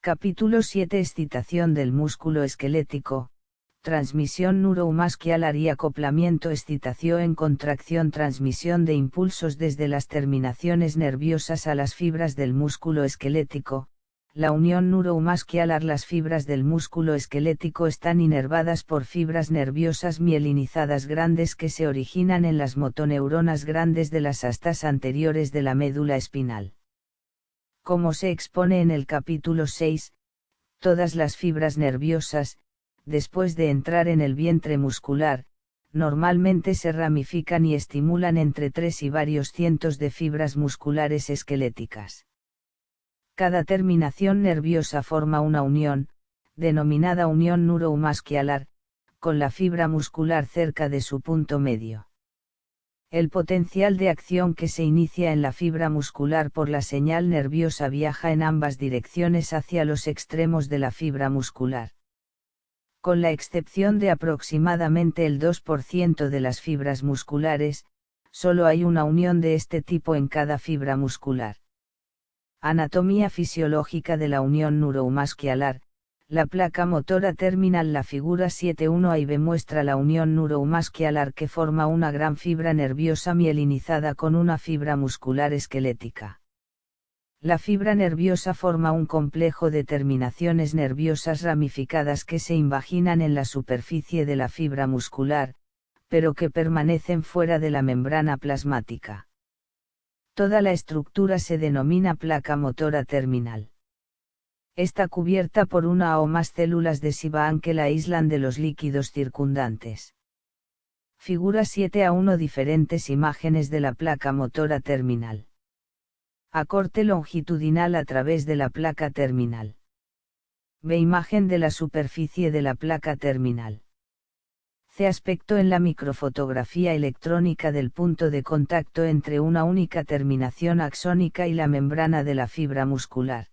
Capítulo 7. Excitación del músculo esquelético, transmisión neuromuscular y acoplamiento. Excitación en contracción, transmisión de impulsos desde las terminaciones nerviosas a las fibras del músculo esquelético. La unión neuromuscular. Las fibras del músculo esquelético están inervadas por fibras nerviosas mielinizadas grandes que se originan en las motoneuronas grandes de las astas anteriores de la médula espinal. Como se expone en el capítulo 6, todas las fibras nerviosas, después de entrar en el vientre muscular, normalmente se ramifican y estimulan entre 3 y varios cientos de fibras musculares esqueléticas. Cada terminación nerviosa forma una unión, denominada unión neuromuscular, con la fibra muscular cerca de su punto medio. El potencial de acción que se inicia en la fibra muscular por la señal nerviosa viaja en ambas direcciones hacia los extremos de la fibra muscular. Con la excepción de aproximadamente el 2% de las fibras musculares, solo hay una unión de este tipo en cada fibra muscular. Anatomía fisiológica de la unión neuromuscular. La placa motora terminal. La figura 7.1 a y b muestra la unión neuromuscular que forma una gran fibra nerviosa mielinizada con una fibra muscular esquelética. La fibra nerviosa forma un complejo de terminaciones nerviosas ramificadas que se invaginan en la superficie de la fibra muscular, pero que permanecen fuera de la membrana plasmática. Toda la estructura se denomina placa motora terminal. Está cubierta por una o más células de Schwann que la aíslan de los líquidos circundantes. Figura 7.1. Diferentes imágenes de la placa motora terminal. Acorte longitudinal a través de la placa terminal. B. Imagen de la superficie de la placa terminal. C. Aspecto en la microfotografía electrónica del punto de contacto entre una única terminación axónica y la membrana de la fibra muscular.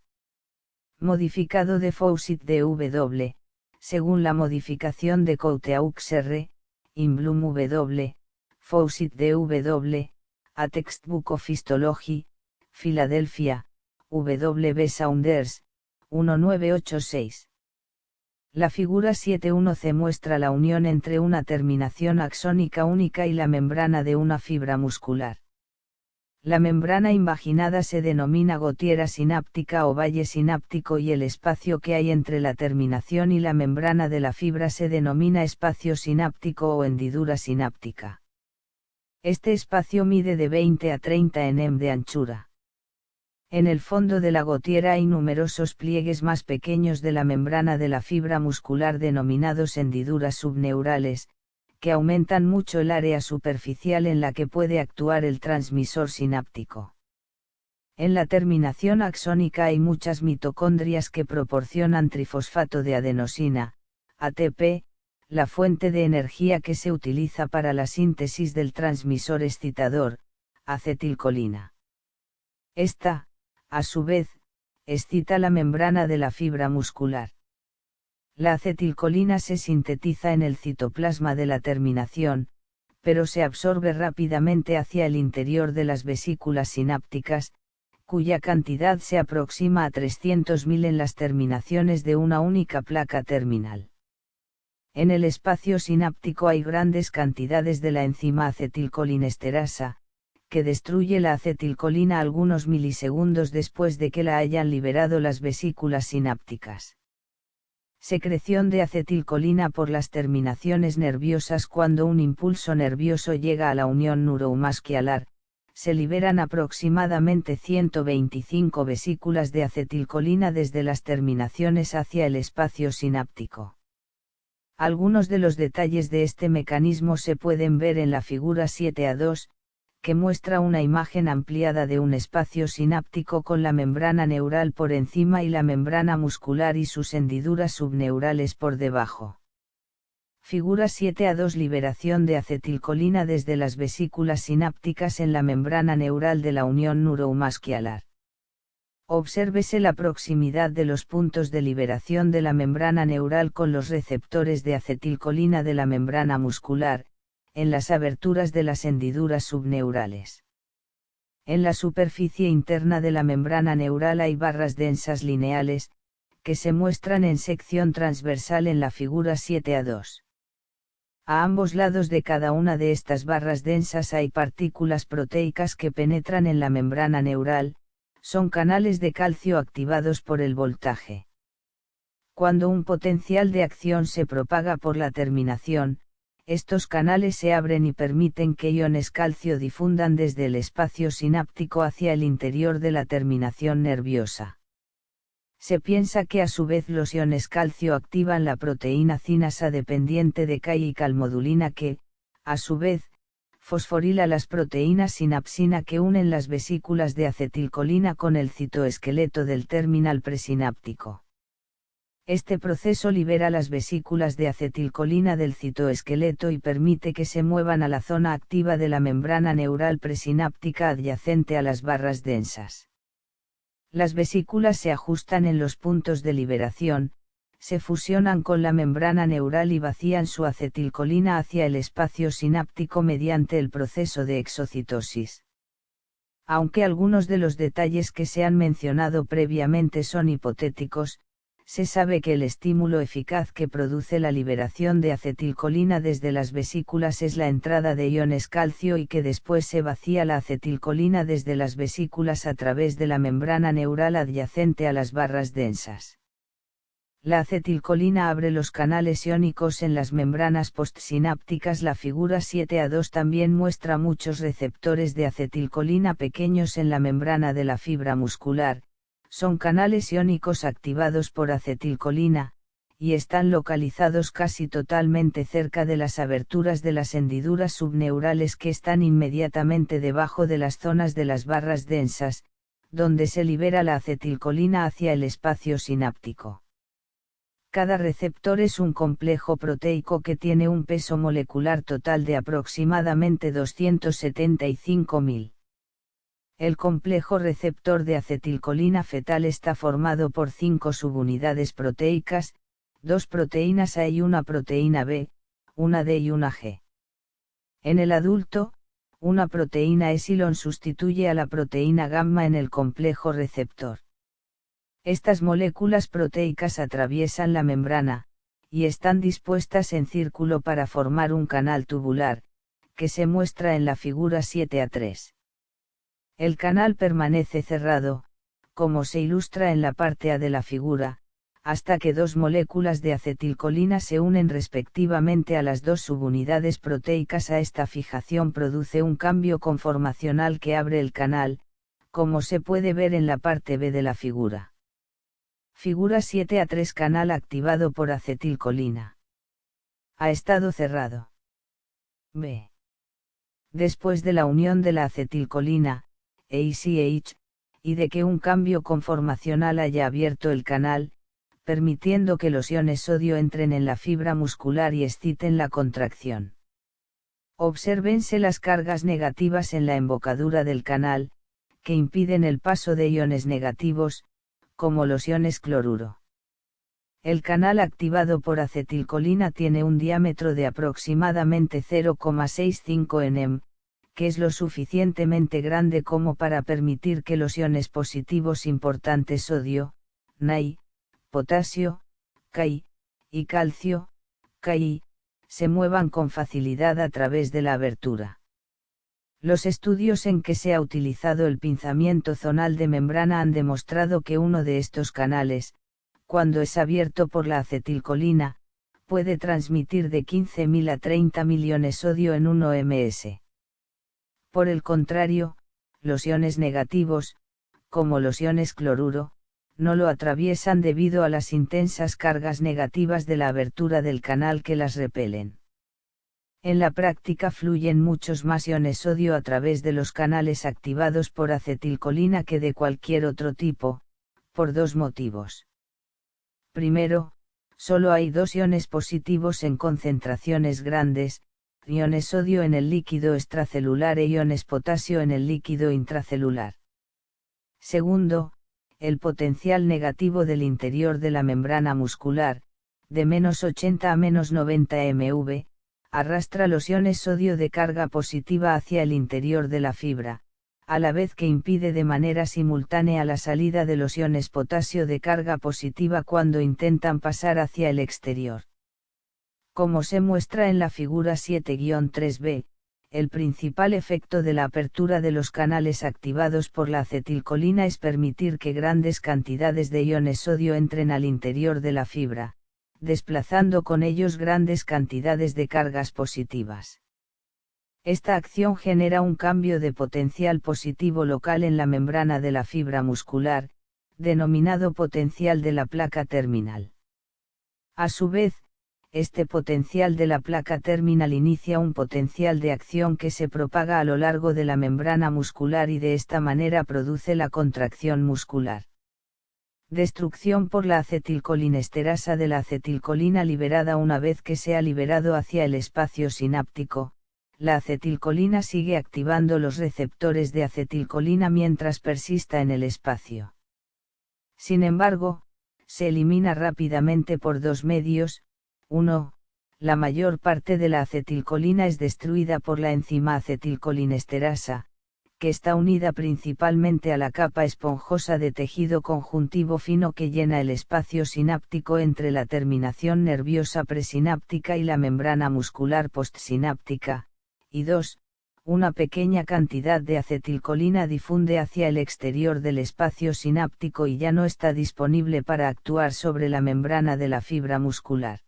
Modificado de Fawcett D.W., según la modificación de Couteux R., Inblum W., Fawcett D.W., A Textbook of Histology, Filadelfia, W. Saunders, 1986. La figura 7.1c muestra la unión entre una terminación axónica única y la membrana de una fibra muscular. La membrana invaginada se denomina gotiera sináptica o valle sináptico y el espacio que hay entre la terminación y la membrana de la fibra se denomina espacio sináptico o hendidura sináptica. Este espacio mide de 20 a 30 nm de anchura. En el fondo de la gotiera hay numerosos pliegues más pequeños de la membrana de la fibra muscular denominados hendiduras subneurales, que aumentan mucho el área superficial en la que puede actuar el transmisor sináptico. En la terminación axónica hay muchas mitocondrias que proporcionan trifosfato de adenosina, ATP, la fuente de energía que se utiliza para la síntesis del transmisor excitador, acetilcolina. Esta, a su vez, excita la membrana de la fibra muscular. La acetilcolina se sintetiza en el citoplasma de la terminación, pero se absorbe rápidamente hacia el interior de las vesículas sinápticas, cuya cantidad se aproxima a 300.000 en las terminaciones de una única placa terminal. En el espacio sináptico hay grandes cantidades de la enzima acetilcolinesterasa, que destruye la acetilcolina algunos milisegundos después de que la hayan liberado las vesículas sinápticas. Secreción de acetilcolina por las terminaciones nerviosas. Cuando un impulso nervioso llega a la unión neuromuscular, se liberan aproximadamente 125 vesículas de acetilcolina desde las terminaciones hacia el espacio sináptico. Algunos de los detalles de este mecanismo se pueden ver en la figura 7.2, que muestra una imagen ampliada de un espacio sináptico con la membrana neural por encima y la membrana muscular y sus hendiduras subneurales por debajo. Figura 7.2. Liberación de acetilcolina desde las vesículas sinápticas en la membrana neural de la unión neuromuscular. Obsérvese la proximidad de los puntos de liberación de la membrana neural con los receptores de acetilcolina de la membrana muscular, en las aberturas de las hendiduras subneurales. En la superficie interna de la membrana neural hay barras densas lineales, que se muestran en sección transversal en la figura 7a2. A ambos lados de cada una de estas barras densas hay partículas proteicas que penetran en la membrana neural, son canales de calcio activados por el voltaje. Cuando un potencial de acción se propaga por la terminación, estos canales se abren y permiten que iones calcio difundan desde el espacio sináptico hacia el interior de la terminación nerviosa. Se piensa que a su vez los iones calcio activan la proteína cinasa dependiente de Ca y calmodulina que, a su vez, fosforila las proteínas sinapsina que unen las vesículas de acetilcolina con el citoesqueleto del terminal presináptico. Este proceso libera las vesículas de acetilcolina del citoesqueleto y permite que se muevan a la zona activa de la membrana neural presináptica adyacente a las barras densas. Las vesículas se ajustan en los puntos de liberación, se fusionan con la membrana neural y vacían su acetilcolina hacia el espacio sináptico mediante el proceso de exocitosis. Aunque algunos de los detalles que se han mencionado previamente son hipotéticos, se sabe que el estímulo eficaz que produce la liberación de acetilcolina desde las vesículas es la entrada de iones calcio y que después se vacía la acetilcolina desde las vesículas a través de la membrana neural adyacente a las barras densas. La acetilcolina abre los canales iónicos en las membranas postsinápticas. La figura 7a2 también muestra muchos receptores de acetilcolina pequeños en la membrana de la fibra muscular. Son canales iónicos activados por acetilcolina, y están localizados casi totalmente cerca de las aberturas de las hendiduras subneurales que están inmediatamente debajo de las zonas de las barras densas, donde se libera la acetilcolina hacia el espacio sináptico. Cada receptor es un complejo proteico que tiene un peso molecular total de aproximadamente 275.000. El complejo receptor de acetilcolina fetal está formado por 5 subunidades proteicas, 2 proteínas A y una proteína B, una D y una G. En el adulto, una proteína epsilon sustituye a la proteína gamma en el complejo receptor. Estas moléculas proteicas atraviesan la membrana, y están dispuestas en círculo para formar un canal tubular, que se muestra en la figura 7a3. El canal permanece cerrado, como se ilustra en la parte A de la figura, hasta que 2 moléculas de acetilcolina se unen respectivamente a las 2 subunidades proteicas. Esta fijación produce un cambio conformacional que abre el canal, como se puede ver en la parte B de la figura. Figura 7a3. Canal activado por acetilcolina. Ha estado cerrado. B. Después de la unión de la acetilcolina, ACH, y de que un cambio conformacional haya abierto el canal, permitiendo que los iones sodio entren en la fibra muscular y exciten la contracción. Obsérvense las cargas negativas en la embocadura del canal, que impiden el paso de iones negativos, como los iones cloruro. El canal activado por acetilcolina tiene un diámetro de aproximadamente 0,65 nm, que es lo suficientemente grande como para permitir que los iones positivos importantes sodio, Na, potasio, Ca, y calcio, Ki, se muevan con facilidad a través de la abertura. Los estudios en que se ha utilizado el pinzamiento zonal de membrana han demostrado que uno de estos canales, cuando es abierto por la acetilcolina, puede transmitir de 15.000 a 30.000 iones sodio en 1 ms. Por el contrario, los iones negativos, como los iones cloruro, no lo atraviesan debido a las intensas cargas negativas de la abertura del canal que las repelen. En la práctica fluyen muchos más iones sodio a través de los canales activados por acetilcolina que de cualquier otro tipo, por 2 motivos. Primero, solo hay 2 iones positivos en concentraciones grandes, iones sodio en el líquido extracelular e iones potasio en el líquido intracelular. Segundo, el potencial negativo del interior de la membrana muscular, de -80 a -90 mV, arrastra los iones sodio de carga positiva hacia el interior de la fibra, a la vez que impide de manera simultánea la salida de los iones potasio de carga positiva cuando intentan pasar hacia el exterior. Como se muestra en la figura 7-3b, el principal efecto de la apertura de los canales activados por la acetilcolina es permitir que grandes cantidades de iones sodio entren al interior de la fibra, desplazando con ellos grandes cantidades de cargas positivas. Esta acción genera un cambio de potencial positivo local en la membrana de la fibra muscular, denominado potencial de la placa terminal. A su vez, este potencial de la placa terminal inicia un potencial de acción que se propaga a lo largo de la membrana muscular y de esta manera produce la contracción muscular. Destrucción por la acetilcolinesterasa de la acetilcolina liberada. Una vez que se ha liberado hacia el espacio sináptico, la acetilcolina sigue activando los receptores de acetilcolina mientras persista en el espacio. Sin embargo, se elimina rápidamente por dos medios. 1. La mayor parte de la acetilcolina es destruida por la enzima acetilcolinesterasa, que está unida principalmente a la capa esponjosa de tejido conjuntivo fino que llena el espacio sináptico entre la terminación nerviosa presináptica y la membrana muscular postsináptica, y 2. Una pequeña cantidad de acetilcolina difunde hacia el exterior del espacio sináptico y ya no está disponible para actuar sobre la membrana de la fibra muscular.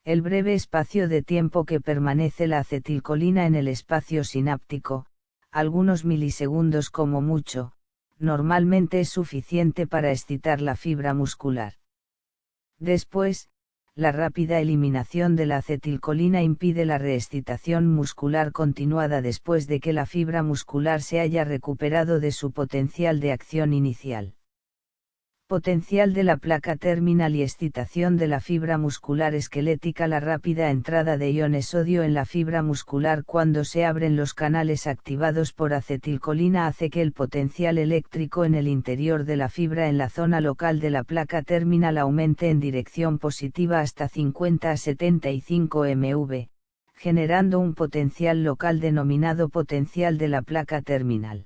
El breve espacio de tiempo que permanece la acetilcolina en el espacio sináptico, algunos milisegundos como mucho, normalmente es suficiente para excitar la fibra muscular. Después, la rápida eliminación de la acetilcolina impide la reexcitación muscular continuada después de que la fibra muscular se haya recuperado de su potencial de acción inicial. Potencial de la placa terminal y excitación de la fibra muscular esquelética. La rápida entrada de iones sodio en la fibra muscular cuando se abren los canales activados por acetilcolina hace que el potencial eléctrico en el interior de la fibra en la zona local de la placa terminal aumente en dirección positiva hasta 50 a 75 MV, generando un potencial local denominado potencial de la placa terminal.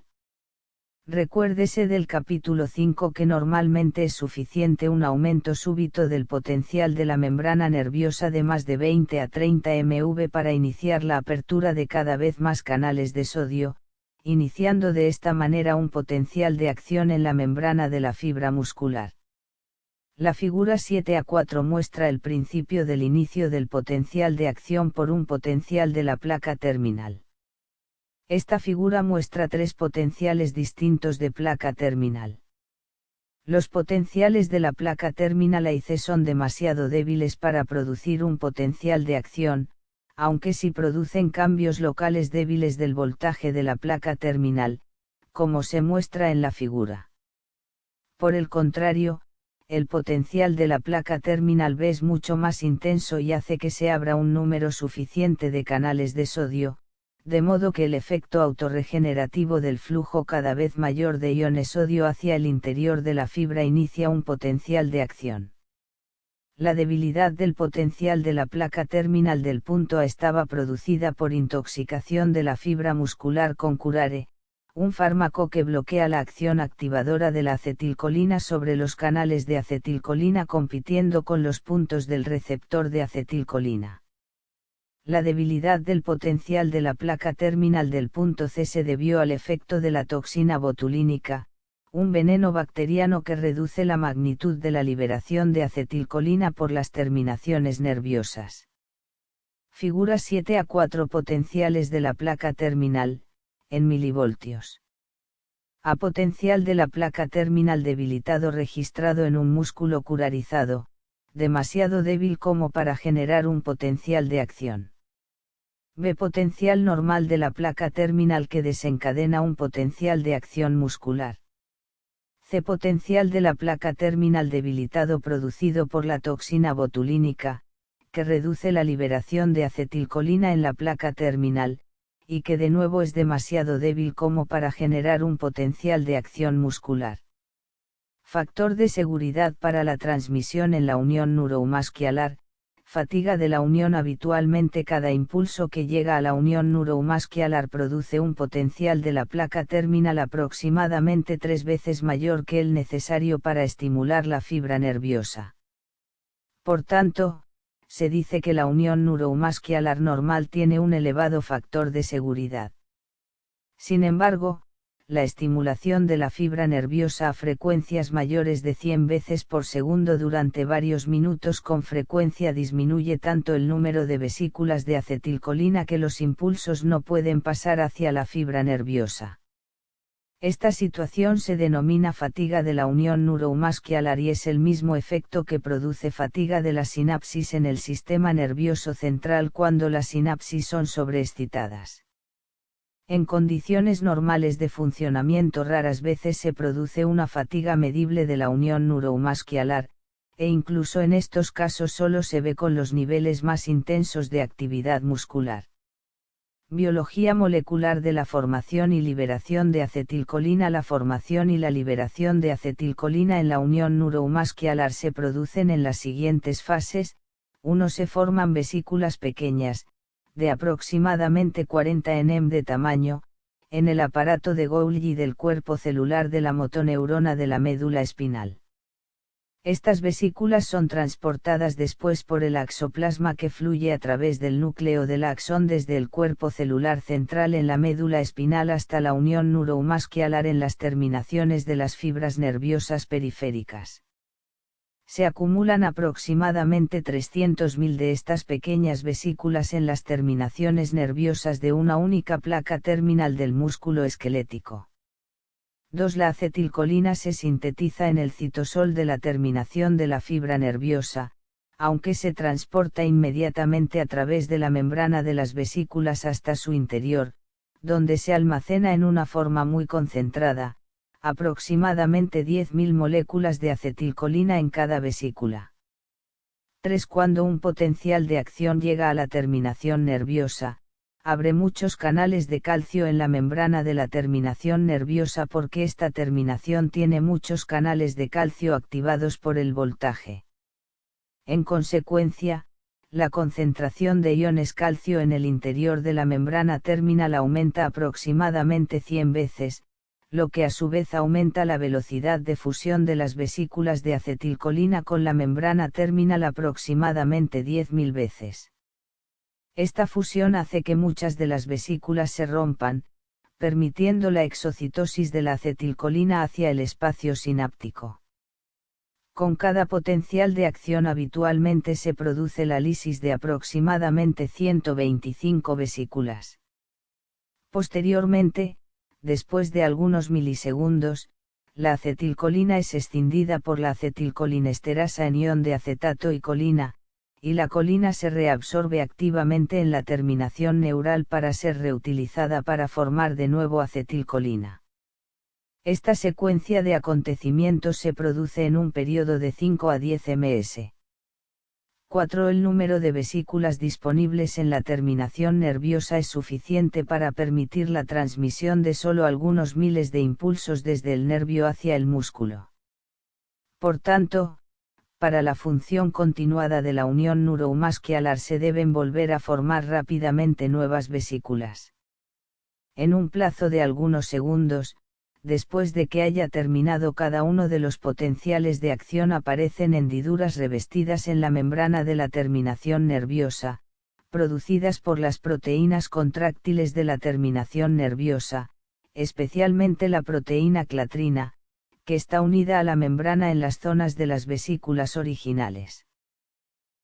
Recuérdese del capítulo 5 que normalmente es suficiente un aumento súbito del potencial de la membrana nerviosa de más de 20 a 30 MV para iniciar la apertura de cada vez más canales de sodio, iniciando de esta manera un potencial de acción en la membrana de la fibra muscular. La figura 7-4 muestra el principio del inicio del potencial de acción por un potencial de la placa terminal. Esta figura muestra tres potenciales distintos de placa terminal. Los potenciales de la placa terminal A y C son demasiado débiles para producir un potencial de acción, aunque sí producen cambios locales débiles del voltaje de la placa terminal, como se muestra en la figura. Por el contrario, el potencial de la placa terminal B es mucho más intenso y hace que se abra un número suficiente de canales de sodio, de modo que el efecto autorregenerativo del flujo cada vez mayor de iones sodio hacia el interior de la fibra inicia un potencial de acción. La debilidad del potencial de la placa terminal del punto A estaba producida por intoxicación de la fibra muscular con curare, un fármaco que bloquea la acción activadora de la acetilcolina sobre los canales de acetilcolina compitiendo con los puntos del receptor de acetilcolina. La debilidad del potencial de la placa terminal del punto C se debió al efecto de la toxina botulínica, un veneno bacteriano que reduce la magnitud de la liberación de acetilcolina por las terminaciones nerviosas. Figura 7-4 potenciales de la placa terminal, en milivoltios. A potencial de la placa terminal debilitado registrado en un músculo curarizado, demasiado débil como para generar un potencial de acción. B. Potencial normal de la placa terminal que desencadena un potencial de acción muscular. C. Potencial de la placa terminal debilitado producido por la toxina botulínica, que reduce la liberación de acetilcolina en la placa terminal, y que de nuevo es demasiado débil como para generar un potencial de acción muscular. Factor de seguridad para la transmisión en la unión neuromuscular, fatiga de la unión. Habitualmente cada impulso que llega a la unión neuromuscular produce un potencial de la placa terminal aproximadamente 3 veces mayor que el necesario para estimular la fibra nerviosa. Por tanto, se dice que la unión neuromuscular normal tiene un elevado factor de seguridad. Sin embargo, la estimulación de la fibra nerviosa a frecuencias mayores de 100 veces por segundo durante varios minutos con frecuencia disminuye tanto el número de vesículas de acetilcolina que los impulsos no pueden pasar hacia la fibra nerviosa. Esta situación se denomina fatiga de la unión neuromuscular y es el mismo efecto que produce fatiga de la sinapsis en el sistema nervioso central cuando las sinapsis son sobreexcitadas. En condiciones normales de funcionamiento raras veces se produce una fatiga medible de la unión neuromuscular, e incluso en estos casos solo se ve con los niveles más intensos de actividad muscular. Biología molecular de la formación y liberación de acetilcolina. La formación y la liberación de acetilcolina en la unión neuromuscular se producen en las siguientes fases. 1. Se forman vesículas pequeñas, de aproximadamente 40 nm de tamaño, en el aparato de Golgi del cuerpo celular de la motoneurona de la médula espinal. Estas vesículas son transportadas después por el axoplasma que fluye a través del núcleo del axón desde el cuerpo celular central en la médula espinal hasta la unión neuromuscular en las terminaciones de las fibras nerviosas periféricas. Se acumulan aproximadamente 300.000 de estas pequeñas vesículas en las terminaciones nerviosas de una única placa terminal del músculo esquelético. 2. La acetilcolina se sintetiza en el citosol de la terminación de la fibra nerviosa, aunque se transporta inmediatamente a través de la membrana de las vesículas hasta su interior, donde se almacena en una forma muy concentrada, aproximadamente 10.000 moléculas de acetilcolina en cada vesícula. 3. Cuando un potencial de acción llega a la terminación nerviosa, abre muchos canales de calcio en la membrana de la terminación nerviosa porque esta terminación tiene muchos canales de calcio activados por el voltaje. En consecuencia, la concentración de iones calcio en el interior de la membrana terminal aumenta aproximadamente 100 veces, lo que a su vez aumenta la velocidad de fusión de las vesículas de acetilcolina con la membrana terminal aproximadamente 10.000 veces. Esta fusión hace que muchas de las vesículas se rompan, permitiendo la exocitosis de la acetilcolina hacia el espacio sináptico. Con cada potencial de acción habitualmente se produce la lisis de aproximadamente 125 vesículas. Posteriormente, después de algunos milisegundos, la acetilcolina es escindida por la acetilcolinesterasa en ion de acetato y colina, y la colina se reabsorbe activamente en la terminación neural para ser reutilizada para formar de nuevo acetilcolina. Esta secuencia de acontecimientos se produce en un periodo de 5 a 10 ms. 4. El número de vesículas disponibles en la terminación nerviosa es suficiente para permitir la transmisión de solo algunos miles de impulsos desde el nervio hacia el músculo. Por tanto, para la función continuada de la unión neuromuscular se deben volver a formar rápidamente nuevas vesículas. En un plazo de algunos segundos, después de que haya terminado cada uno de los potenciales de acción aparecen hendiduras revestidas en la membrana de la terminación nerviosa, producidas por las proteínas contráctiles de la terminación nerviosa, especialmente la proteína clatrina, que está unida a la membrana en las zonas de las vesículas originales.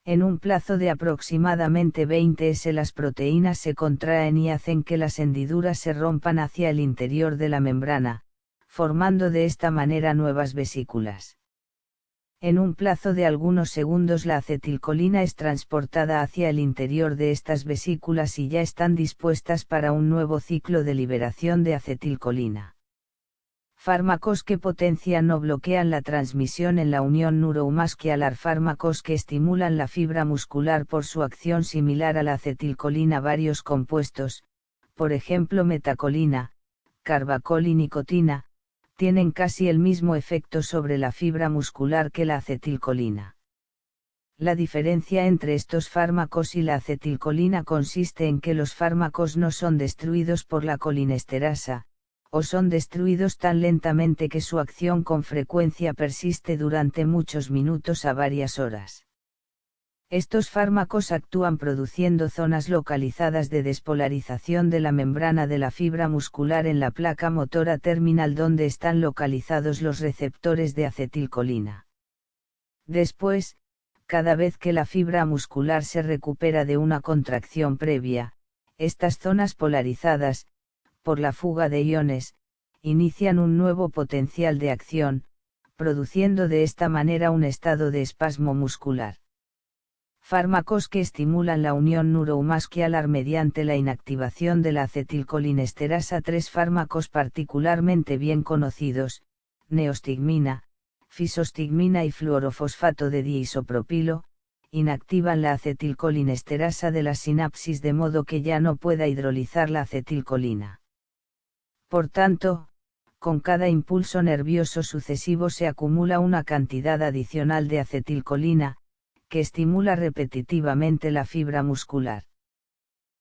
En un plazo de aproximadamente 20 s las proteínas se contraen y hacen que las hendiduras se rompan hacia el interior de la membrana, formando de esta manera nuevas vesículas. En un plazo de algunos segundos la acetilcolina es transportada hacia el interior de estas vesículas y ya están dispuestas para un nuevo ciclo de liberación de acetilcolina. Fármacos que potencian o bloquean la transmisión en la unión neuromuscular. Fármacos que estimulan la fibra muscular por su acción similar a la acetilcolina. Varios compuestos, por ejemplo metacolina, carbacol y nicotina, tienen casi el mismo efecto sobre la fibra muscular que la acetilcolina. La diferencia entre estos fármacos y la acetilcolina consiste en que los fármacos no son destruidos por la colinesterasa, o son destruidos tan lentamente que su acción con frecuencia persiste durante muchos minutos a varias horas. Estos fármacos actúan produciendo zonas localizadas de despolarización de la membrana de la fibra muscular en la placa motora terminal donde están localizados los receptores de acetilcolina. Después, cada vez que la fibra muscular se recupera de una contracción previa, estas zonas polarizadas, por la fuga de iones, inician un nuevo potencial de acción, produciendo de esta manera un estado de espasmo muscular. Fármacos que estimulan la unión neuromuscular mediante la inactivación de la acetilcolinesterasa. 3 fármacos particularmente bien conocidos, neostigmina, fisostigmina y fluorofosfato de diisopropilo, inactivan la acetilcolinesterasa de la sinapsis de modo que ya no pueda hidrolizar la acetilcolina. Por tanto, con cada impulso nervioso sucesivo se acumula una cantidad adicional de acetilcolina, que estimula repetitivamente la fibra muscular.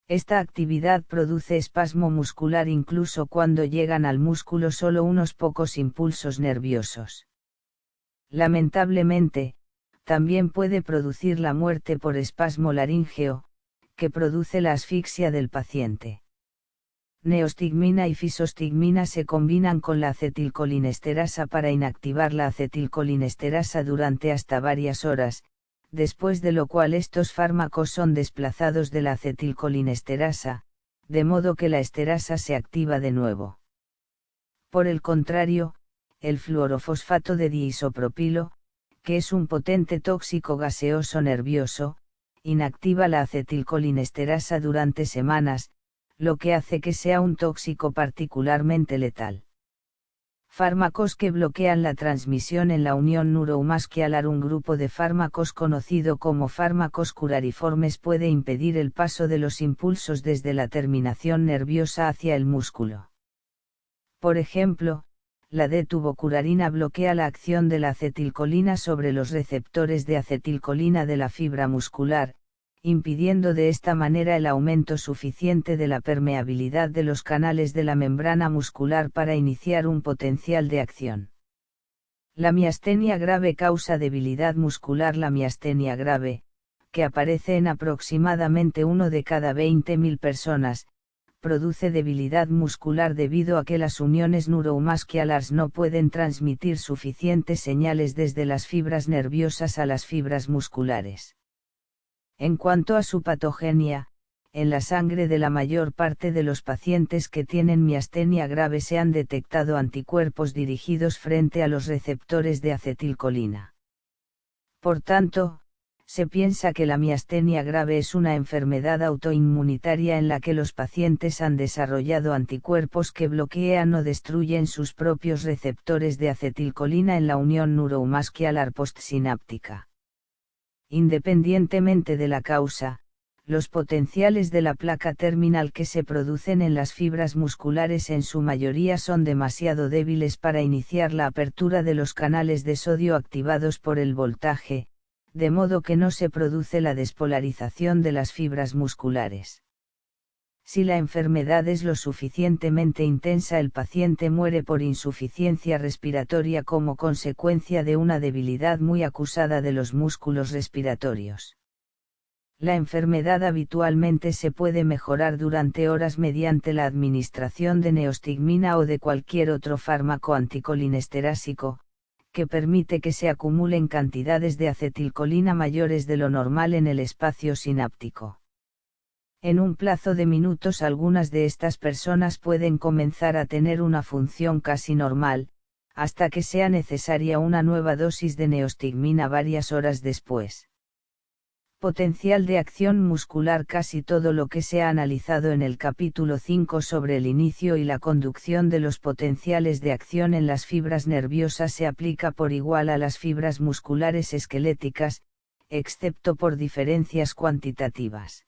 Esta actividad produce espasmo muscular incluso cuando llegan al músculo solo unos pocos impulsos nerviosos. Lamentablemente, también puede producir la muerte por espasmo laríngeo, que produce la asfixia del paciente. Neostigmina y fisostigmina se combinan con la acetilcolinesterasa para inactivar la acetilcolinesterasa durante hasta varias horas, después de lo cual estos fármacos son desplazados de la acetilcolinesterasa, de modo que la esterasa se activa de nuevo. Por el contrario, el fluorofosfato de diisopropilo, que es un potente tóxico gaseoso nervioso, inactiva la acetilcolinesterasa durante semanas, lo que hace que sea un tóxico particularmente letal. Fármacos que bloquean la transmisión en la unión neuromuscular. Un grupo de fármacos conocido como fármacos curariformes puede impedir el paso de los impulsos desde la terminación nerviosa hacia el músculo. Por ejemplo, la D-tubocurarina bloquea la acción de la acetilcolina sobre los receptores de acetilcolina de la fibra muscular, impidiendo de esta manera el aumento suficiente de la permeabilidad de los canales de la membrana muscular para iniciar un potencial de acción. La miastenia grave causa debilidad muscular. La miastenia grave, que aparece en aproximadamente 1 de cada 20.000 personas, produce debilidad muscular debido a que las uniones neuromusculares no pueden transmitir suficientes señales desde las fibras nerviosas a las fibras musculares. En cuanto a su patogenia, en la sangre de la mayor parte de los pacientes que tienen miastenia grave se han detectado anticuerpos dirigidos frente a los receptores de acetilcolina. Por tanto, se piensa que la miastenia grave es una enfermedad autoinmunitaria en la que los pacientes han desarrollado anticuerpos que bloquean o destruyen sus propios receptores de acetilcolina en la unión neuromuscular postsináptica. Independientemente de la causa, los potenciales de la placa terminal que se producen en las fibras musculares en su mayoría son demasiado débiles para iniciar la apertura de los canales de sodio activados por el voltaje, de modo que no se produce la despolarización de las fibras musculares. Si la enfermedad es lo suficientemente intensa, el paciente muere por insuficiencia respiratoria como consecuencia de una debilidad muy acusada de los músculos respiratorios. La enfermedad habitualmente se puede mejorar durante horas mediante la administración de neostigmina o de cualquier otro fármaco anticolinesterásico, que permite que se acumulen cantidades de acetilcolina mayores de lo normal en el espacio sináptico. En un plazo de minutos algunas de estas personas pueden comenzar a tener una función casi normal, hasta que sea necesaria una nueva dosis de neostigmina varias horas después. Potencial de acción muscular. Casi todo lo que se ha analizado en el capítulo 5 sobre el inicio y la conducción de los potenciales de acción en las fibras nerviosas se aplica por igual a las fibras musculares esqueléticas, excepto por diferencias cuantitativas.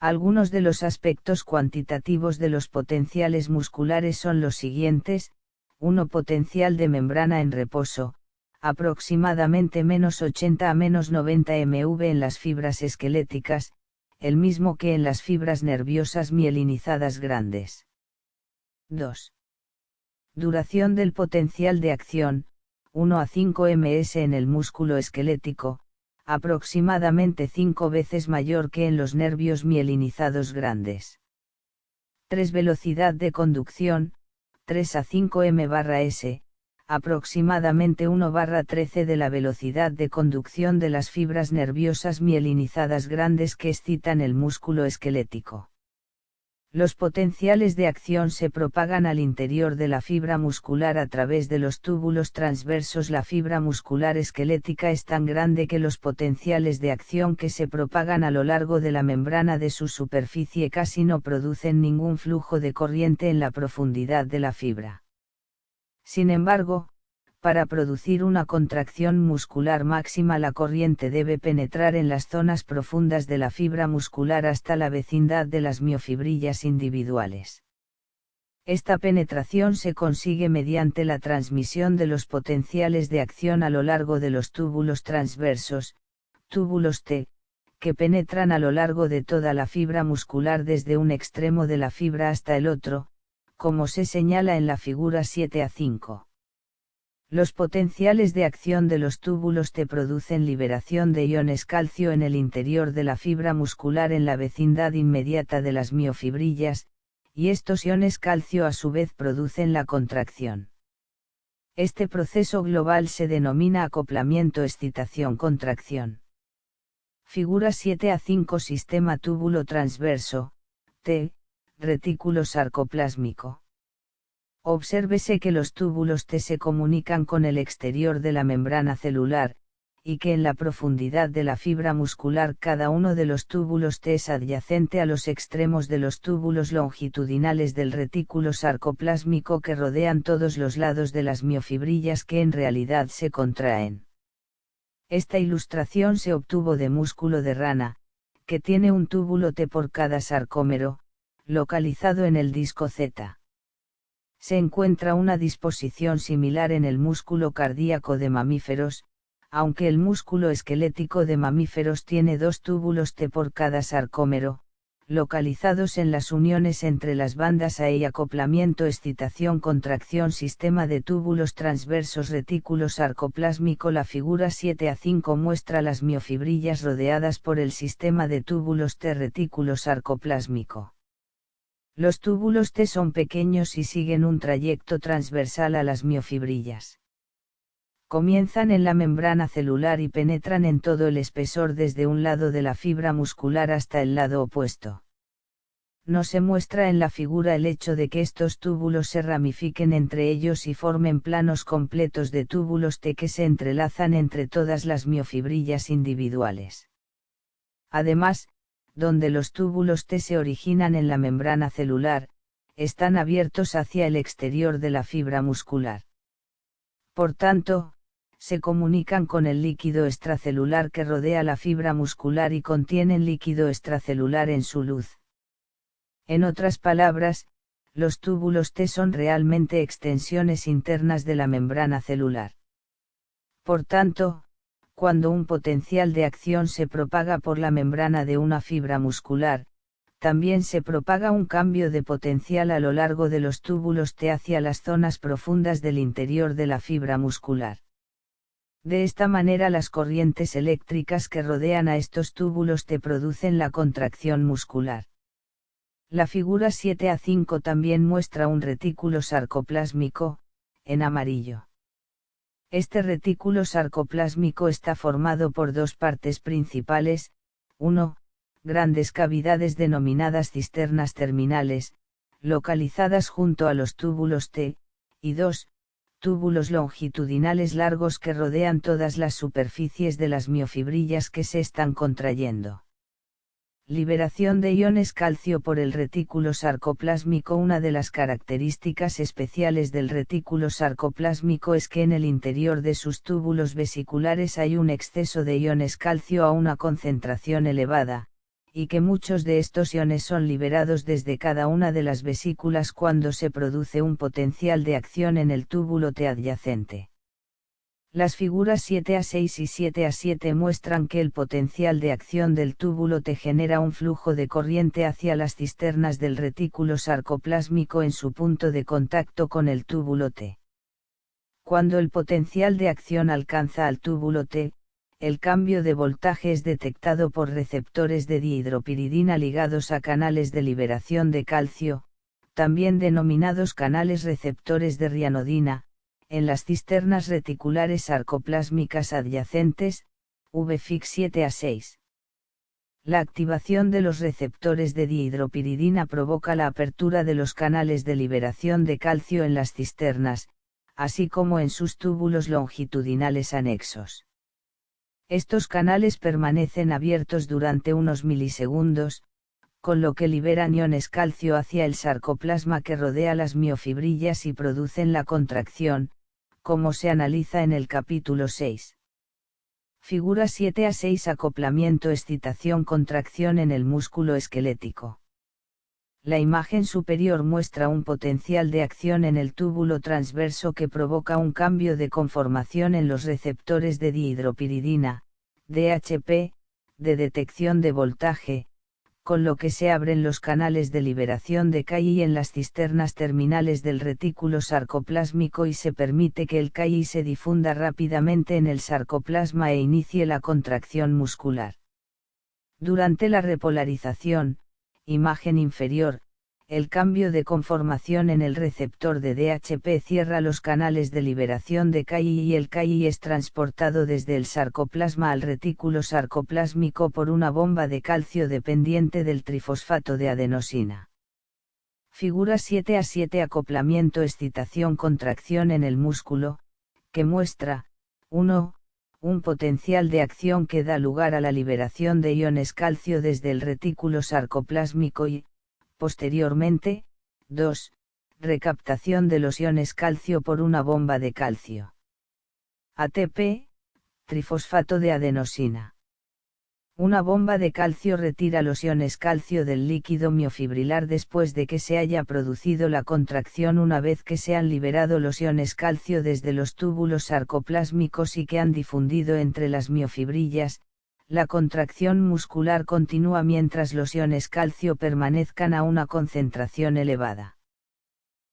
Algunos de los aspectos cuantitativos de los potenciales musculares son los siguientes: 1. Potencial de membrana en reposo. aproximadamente -80 a -90 mV en las fibras esqueléticas, el mismo que en las fibras nerviosas mielinizadas grandes. 2. Duración del potencial de acción, 1 a 5 ms en el músculo esquelético, aproximadamente 5 veces mayor que en los nervios mielinizados grandes. 3. Velocidad de conducción, 3 a 5 m/s, aproximadamente 1/13 de la velocidad de conducción de las fibras nerviosas mielinizadas grandes que excitan el músculo esquelético. Los potenciales de acción se propagan al interior de la fibra muscular a través de los túbulos transversos. La fibra muscular esquelética es tan grande que los potenciales de acción que se propagan a lo largo de la membrana de su superficie casi no producen ningún flujo de corriente en la profundidad de la fibra. Sin embargo, para producir una contracción muscular máxima, la corriente debe penetrar en las zonas profundas de la fibra muscular hasta la vecindad de las miofibrillas individuales. Esta penetración se consigue mediante la transmisión de los potenciales de acción a lo largo de los túbulos transversos, túbulos T, que penetran a lo largo de toda la fibra muscular desde un extremo de la fibra hasta el otro, como se señala en la figura 7a5. Los potenciales de acción de los túbulos T producen liberación de iones calcio en el interior de la fibra muscular en la vecindad inmediata de las miofibrillas, y estos iones calcio a su vez producen la contracción. Este proceso global se denomina acoplamiento excitación-contracción. Figura 7a5. Sistema túbulo transverso, T, retículo sarcoplásmico. Obsérvese que los túbulos T se comunican con el exterior de la membrana celular, y que en la profundidad de la fibra muscular cada uno de los túbulos T es adyacente a los extremos de los túbulos longitudinales del retículo sarcoplásmico que rodean todos los lados de las miofibrillas que en realidad se contraen. Esta ilustración se obtuvo de músculo de rana, que tiene un túbulo T por cada sarcómero, localizado en el disco Z. Se encuentra una disposición similar en el músculo cardíaco de mamíferos, aunque el músculo esquelético de mamíferos tiene 2 túbulos T por cada sarcómero, localizados en las uniones entre las bandas A y acoplamiento excitación-contracción. Sistema de túbulos transversos retículo sarcoplásmico. La figura 7a5 muestra las miofibrillas rodeadas por el sistema de túbulos T retículo sarcoplásmico. Los túbulos T son pequeños y siguen un trayecto transversal a las miofibrillas. Comienzan en la membrana celular y penetran en todo el espesor desde un lado de la fibra muscular hasta el lado opuesto. No se muestra en la figura el hecho de que estos túbulos se ramifiquen entre ellos y formen planos completos de túbulos T que se entrelazan entre todas las miofibrillas individuales. Además, donde los túbulos T se originan en la membrana celular, están abiertos hacia el exterior de la fibra muscular. Por tanto, se comunican con el líquido extracelular que rodea la fibra muscular y contienen líquido extracelular en su luz. En otras palabras, los túbulos T son realmente extensiones internas de la membrana celular. Por tanto, cuando un potencial de acción se propaga por la membrana de una fibra muscular, también se propaga un cambio de potencial a lo largo de los túbulos T hacia las zonas profundas del interior de la fibra muscular. De esta manera las corrientes eléctricas que rodean a estos túbulos T producen la contracción muscular. La figura 7a5 también muestra un retículo sarcoplásmico, en amarillo. Este retículo sarcoplásmico está formado por 2 partes principales: 1, grandes cavidades denominadas cisternas terminales, localizadas junto a los túbulos T, y 2, túbulos longitudinales largos que rodean todas las superficies de las miofibrillas que se están contrayendo. Liberación de iones calcio por el retículo sarcoplásmico. Una de las características especiales del retículo sarcoplásmico es que en el interior de sus túbulos vesiculares hay un exceso de iones calcio a una concentración elevada, y que muchos de estos iones son liberados desde cada una de las vesículas cuando se produce un potencial de acción en el túbulo T adyacente. Las figuras 7a6 y 7a7 muestran que el potencial de acción del túbulo T genera un flujo de corriente hacia las cisternas del retículo sarcoplásmico en su punto de contacto con el túbulo T. Cuando el potencial de acción alcanza al túbulo T, el cambio de voltaje es detectado por receptores de dihidropiridina ligados a canales de liberación de calcio, también denominados canales receptores de rianodina, en las cisternas reticulares sarcoplásmicas adyacentes, VFIC 7a6. La activación de los receptores de dihidropiridina provoca la apertura de los canales de liberación de calcio en las cisternas, así como en sus túbulos longitudinales anexos. Estos canales permanecen abiertos durante unos milisegundos, con lo que liberan iones calcio hacia el sarcoplasma que rodea las miofibrillas y producen la contracción, como se analiza en el capítulo 6. Figura 7a6 Acoplamiento excitación contracción en el músculo esquelético. La imagen superior muestra un potencial de acción en el túbulo transverso que provoca un cambio de conformación en los receptores de dihidropiridina, DHP, de detección de voltaje, con lo que se abren los canales de liberación de KI en las cisternas terminales del retículo sarcoplásmico y se permite que el KI se difunda rápidamente en el sarcoplasma e inicie la contracción muscular. Durante la repolarización, imagen inferior, el cambio de conformación en el receptor de DHP cierra los canales de liberación de KI y el KI es transportado desde el sarcoplasma al retículo sarcoplásmico por una bomba de calcio dependiente del trifosfato de adenosina. Figura 7a7 Acoplamiento excitación contracción en el músculo, que muestra, 1. Un potencial de acción que da lugar a la liberación de iones calcio desde el retículo sarcoplásmico y, posteriormente, 2. Recaptación de los iones calcio por una bomba de calcio. ATP, trifosfato de adenosina. Una bomba de calcio retira los iones calcio del líquido miofibrilar después de que se haya producido la contracción. Una vez que se han liberado los iones calcio desde los túbulos sarcoplásmicos y que han difundido entre las miofibrillas, la contracción muscular continúa mientras los iones calcio permanezcan a una concentración elevada.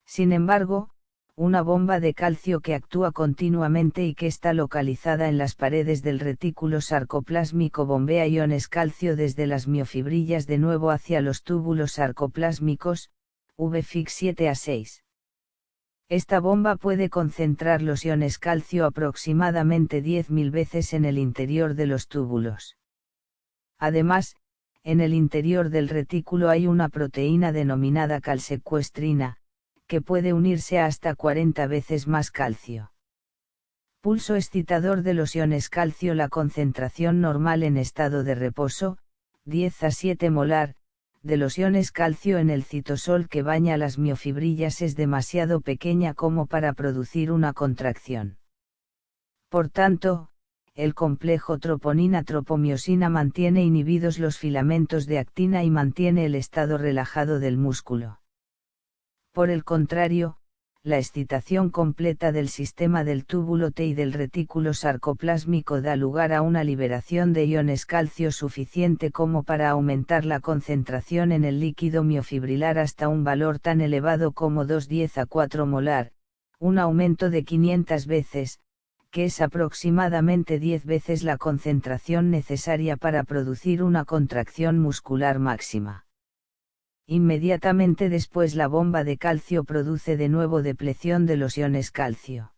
Sin embargo, una bomba de calcio que actúa continuamente y que está localizada en las paredes del retículo sarcoplásmico bombea iones calcio desde las miofibrillas de nuevo hacia los túbulos sarcoplásmicos, VFIC 7a6. Esta bomba puede concentrar los iones calcio aproximadamente 10.000 veces en el interior de los túbulos. Además, en el interior del retículo hay una proteína denominada calsecuestrina, que puede unirse a hasta 40 veces más calcio. Pulso excitador de los iones calcio. La concentración normal en estado de reposo, 10 a 7 molar, de los iones calcio en el citosol que baña las miofibrillas es demasiado pequeña como para producir una contracción. Por tanto, el complejo troponina-tropomiosina mantiene inhibidos los filamentos de actina y mantiene el estado relajado del músculo. Por el contrario, la excitación completa del sistema del túbulo T y del retículo sarcoplásmico da lugar a una liberación de iones calcio suficiente como para aumentar la concentración en el líquido miofibrilar hasta un valor tan elevado como 2,10 a 4 molar, un aumento de 500 veces, que es aproximadamente 10 veces la concentración necesaria para producir una contracción muscular máxima. Inmediatamente después la bomba de calcio produce de nuevo depleción de los iones calcio.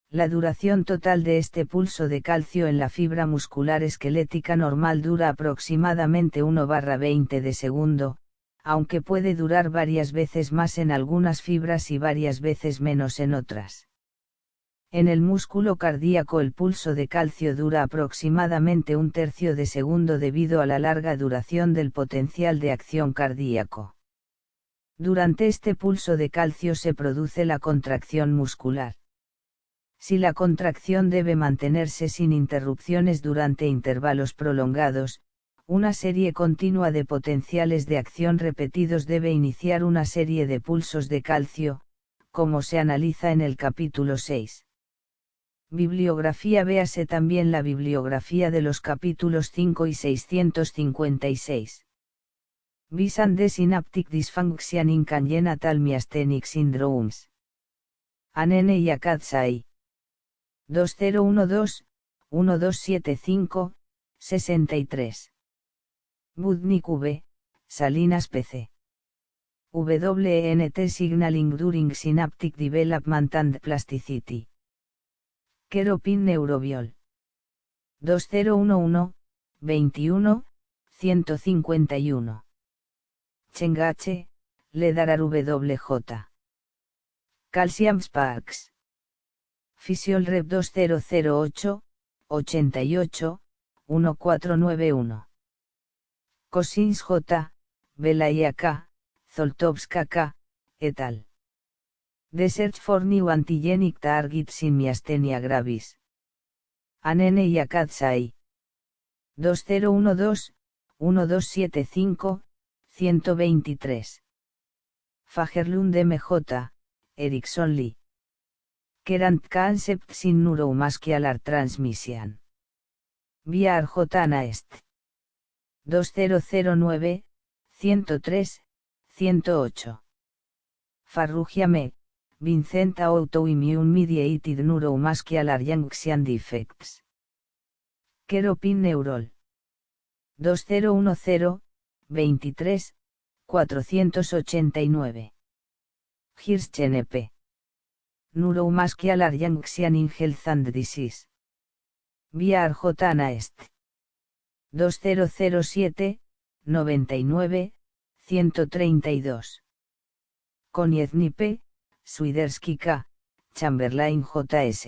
La duración total de este pulso de calcio en la fibra muscular esquelética normal dura aproximadamente 1/20 de segundo, aunque puede durar varias veces más en algunas fibras y varias veces menos en otras. En el músculo cardíaco el pulso de calcio dura aproximadamente 1/3 de segundo debido a la larga duración del potencial de acción cardíaco. Durante este pulso de calcio se produce la contracción muscular. Si la contracción debe mantenerse sin interrupciones durante intervalos prolongados, una serie continua de potenciales de acción repetidos debe iniciar una serie de pulsos de calcio, como se analiza en el capítulo 6. Bibliografía. Véase también la bibliografía de los capítulos 5 y 656. Vis and the Synaptic Dysfunction in Congenital Myasthenic Syndromes. Anene y Akatsai. 2012-1275-63. Budnik V, Salinas PC. WNT Signaling During Synaptic Development and Plasticity. Keropin Neurobiol. 2011-21-151. Chengache, Ledarar WJ. Calcium Sparks. Physiolrep 2008-88-1491. Cossins J, Belaya K, Zoltovska K, et al. The Search for New Antigenic Targets in Myasthenia Gravis. Anene y Akatsai. 2012-1275-123. Fagerlund MJ, Erickson Lee. Current Concepts in Neuromuscular Transmission. Via J. Anaest. 2009-103-108. Farrugia Me, Vincent Autoimmune Mediated Neuromuscular Junction Defects. Keropin Neurol. 2010-23-489. Hirsch NP. Neuromuscular Junction in Health and Disease. Via J. Anaest. 2007-99-132. Konieczny P., Swiderski K., Chamberlain J.S.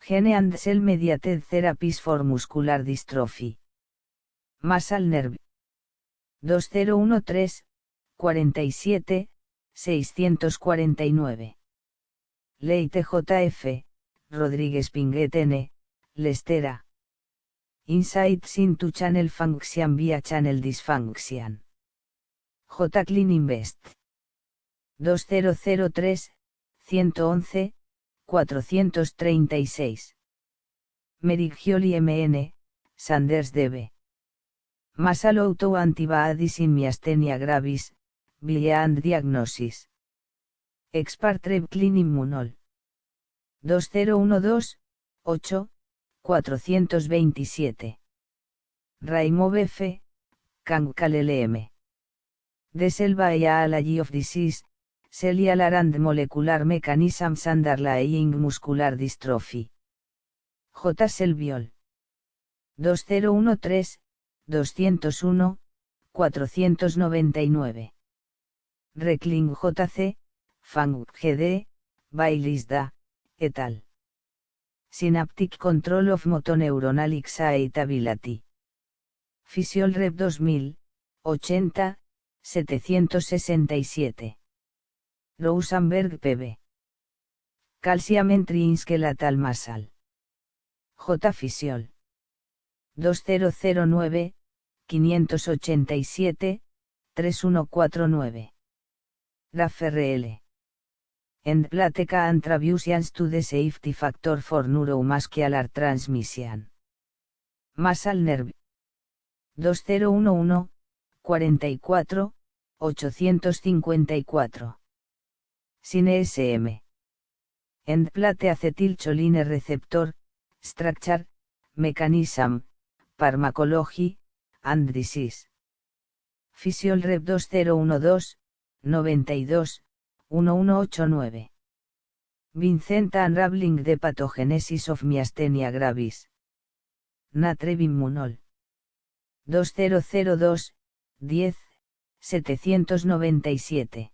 Gene and Cell Mediated Therapies for Muscular Dystrophy. Muscle Nerve. 2013-47-649. Leite J.F., Rodríguez Pinguet N., Lestera. Insights into Channel Function via Channel Dysfunction. J. Clean Invest. 2003-111-436. Meriggioli MN, Sanders DB. Muscle Autoantibodies in Myasthenia Gravis, Beyond Diagnosis. Expert Rev Clean Immunol. 2012-8-427. Raimov F., Kankal LM. The Cell Biology of Disease, Cellular and Molecular Mechanisms Underlying Muscular Dystrophy. J. Selviol. 2001-201-499. Reckling J.C., Fang G.D., Bailisda, et al. Synaptic Control of Motoneuronal Excitability. Physiolrep 2000, 80, 767. Rosenberg P.B. Calcium Entry in Skeletal Muscle. J. Physiol. 2009-587-3149. RAF-RL. Endplateca Attributions to the Safety Factor for Neuromuscular Transmission. Muscle Nerve. 2011-44-854. Sine SM. Endplate Acetylcholine Receptor, Structure, Mechanism, Pharmacology, and Disease. Physiolrep 2012-92-1189. Vincent Unraveling the Pathogenesis of Myasthenia Gravis. Natrev Immunol. 2002-10-797.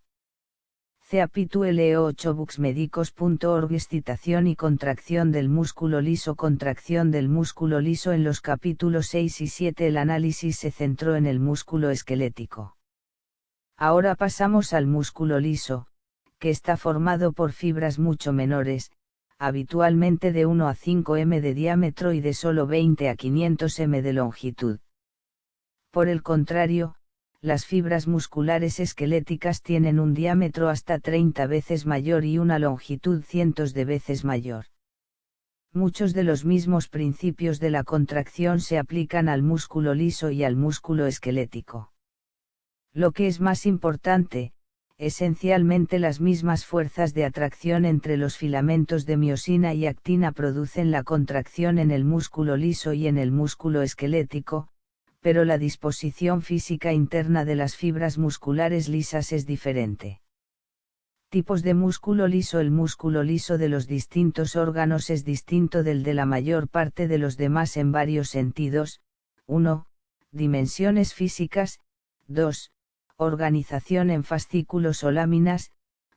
CAPITULE8booksmedicos.org. Excitación y contracción del músculo liso. Contracción del músculo liso. En los capítulos 6 y 7 el análisis se centró en el músculo esquelético. Ahora pasamos al músculo liso, que está formado por fibras mucho menores, habitualmente de 1 a 5 m de diámetro y de solo 20 a 500 m de longitud. Por el contrario, las fibras musculares esqueléticas tienen un diámetro hasta 30 veces mayor y una longitud cientos de veces mayor. Muchos de los mismos principios de la contracción se aplican al músculo liso y al músculo esquelético. Lo que es más importante, esencialmente las mismas fuerzas de atracción entre los filamentos de miosina y actina producen la contracción en el músculo liso y en el músculo esquelético, pero la disposición física interna de las fibras musculares lisas es diferente. Tipos de músculo liso. El músculo liso de los distintos órganos es distinto del de la mayor parte de los demás en varios sentidos. 1. Dimensiones físicas. 2. Organización en fascículos o láminas.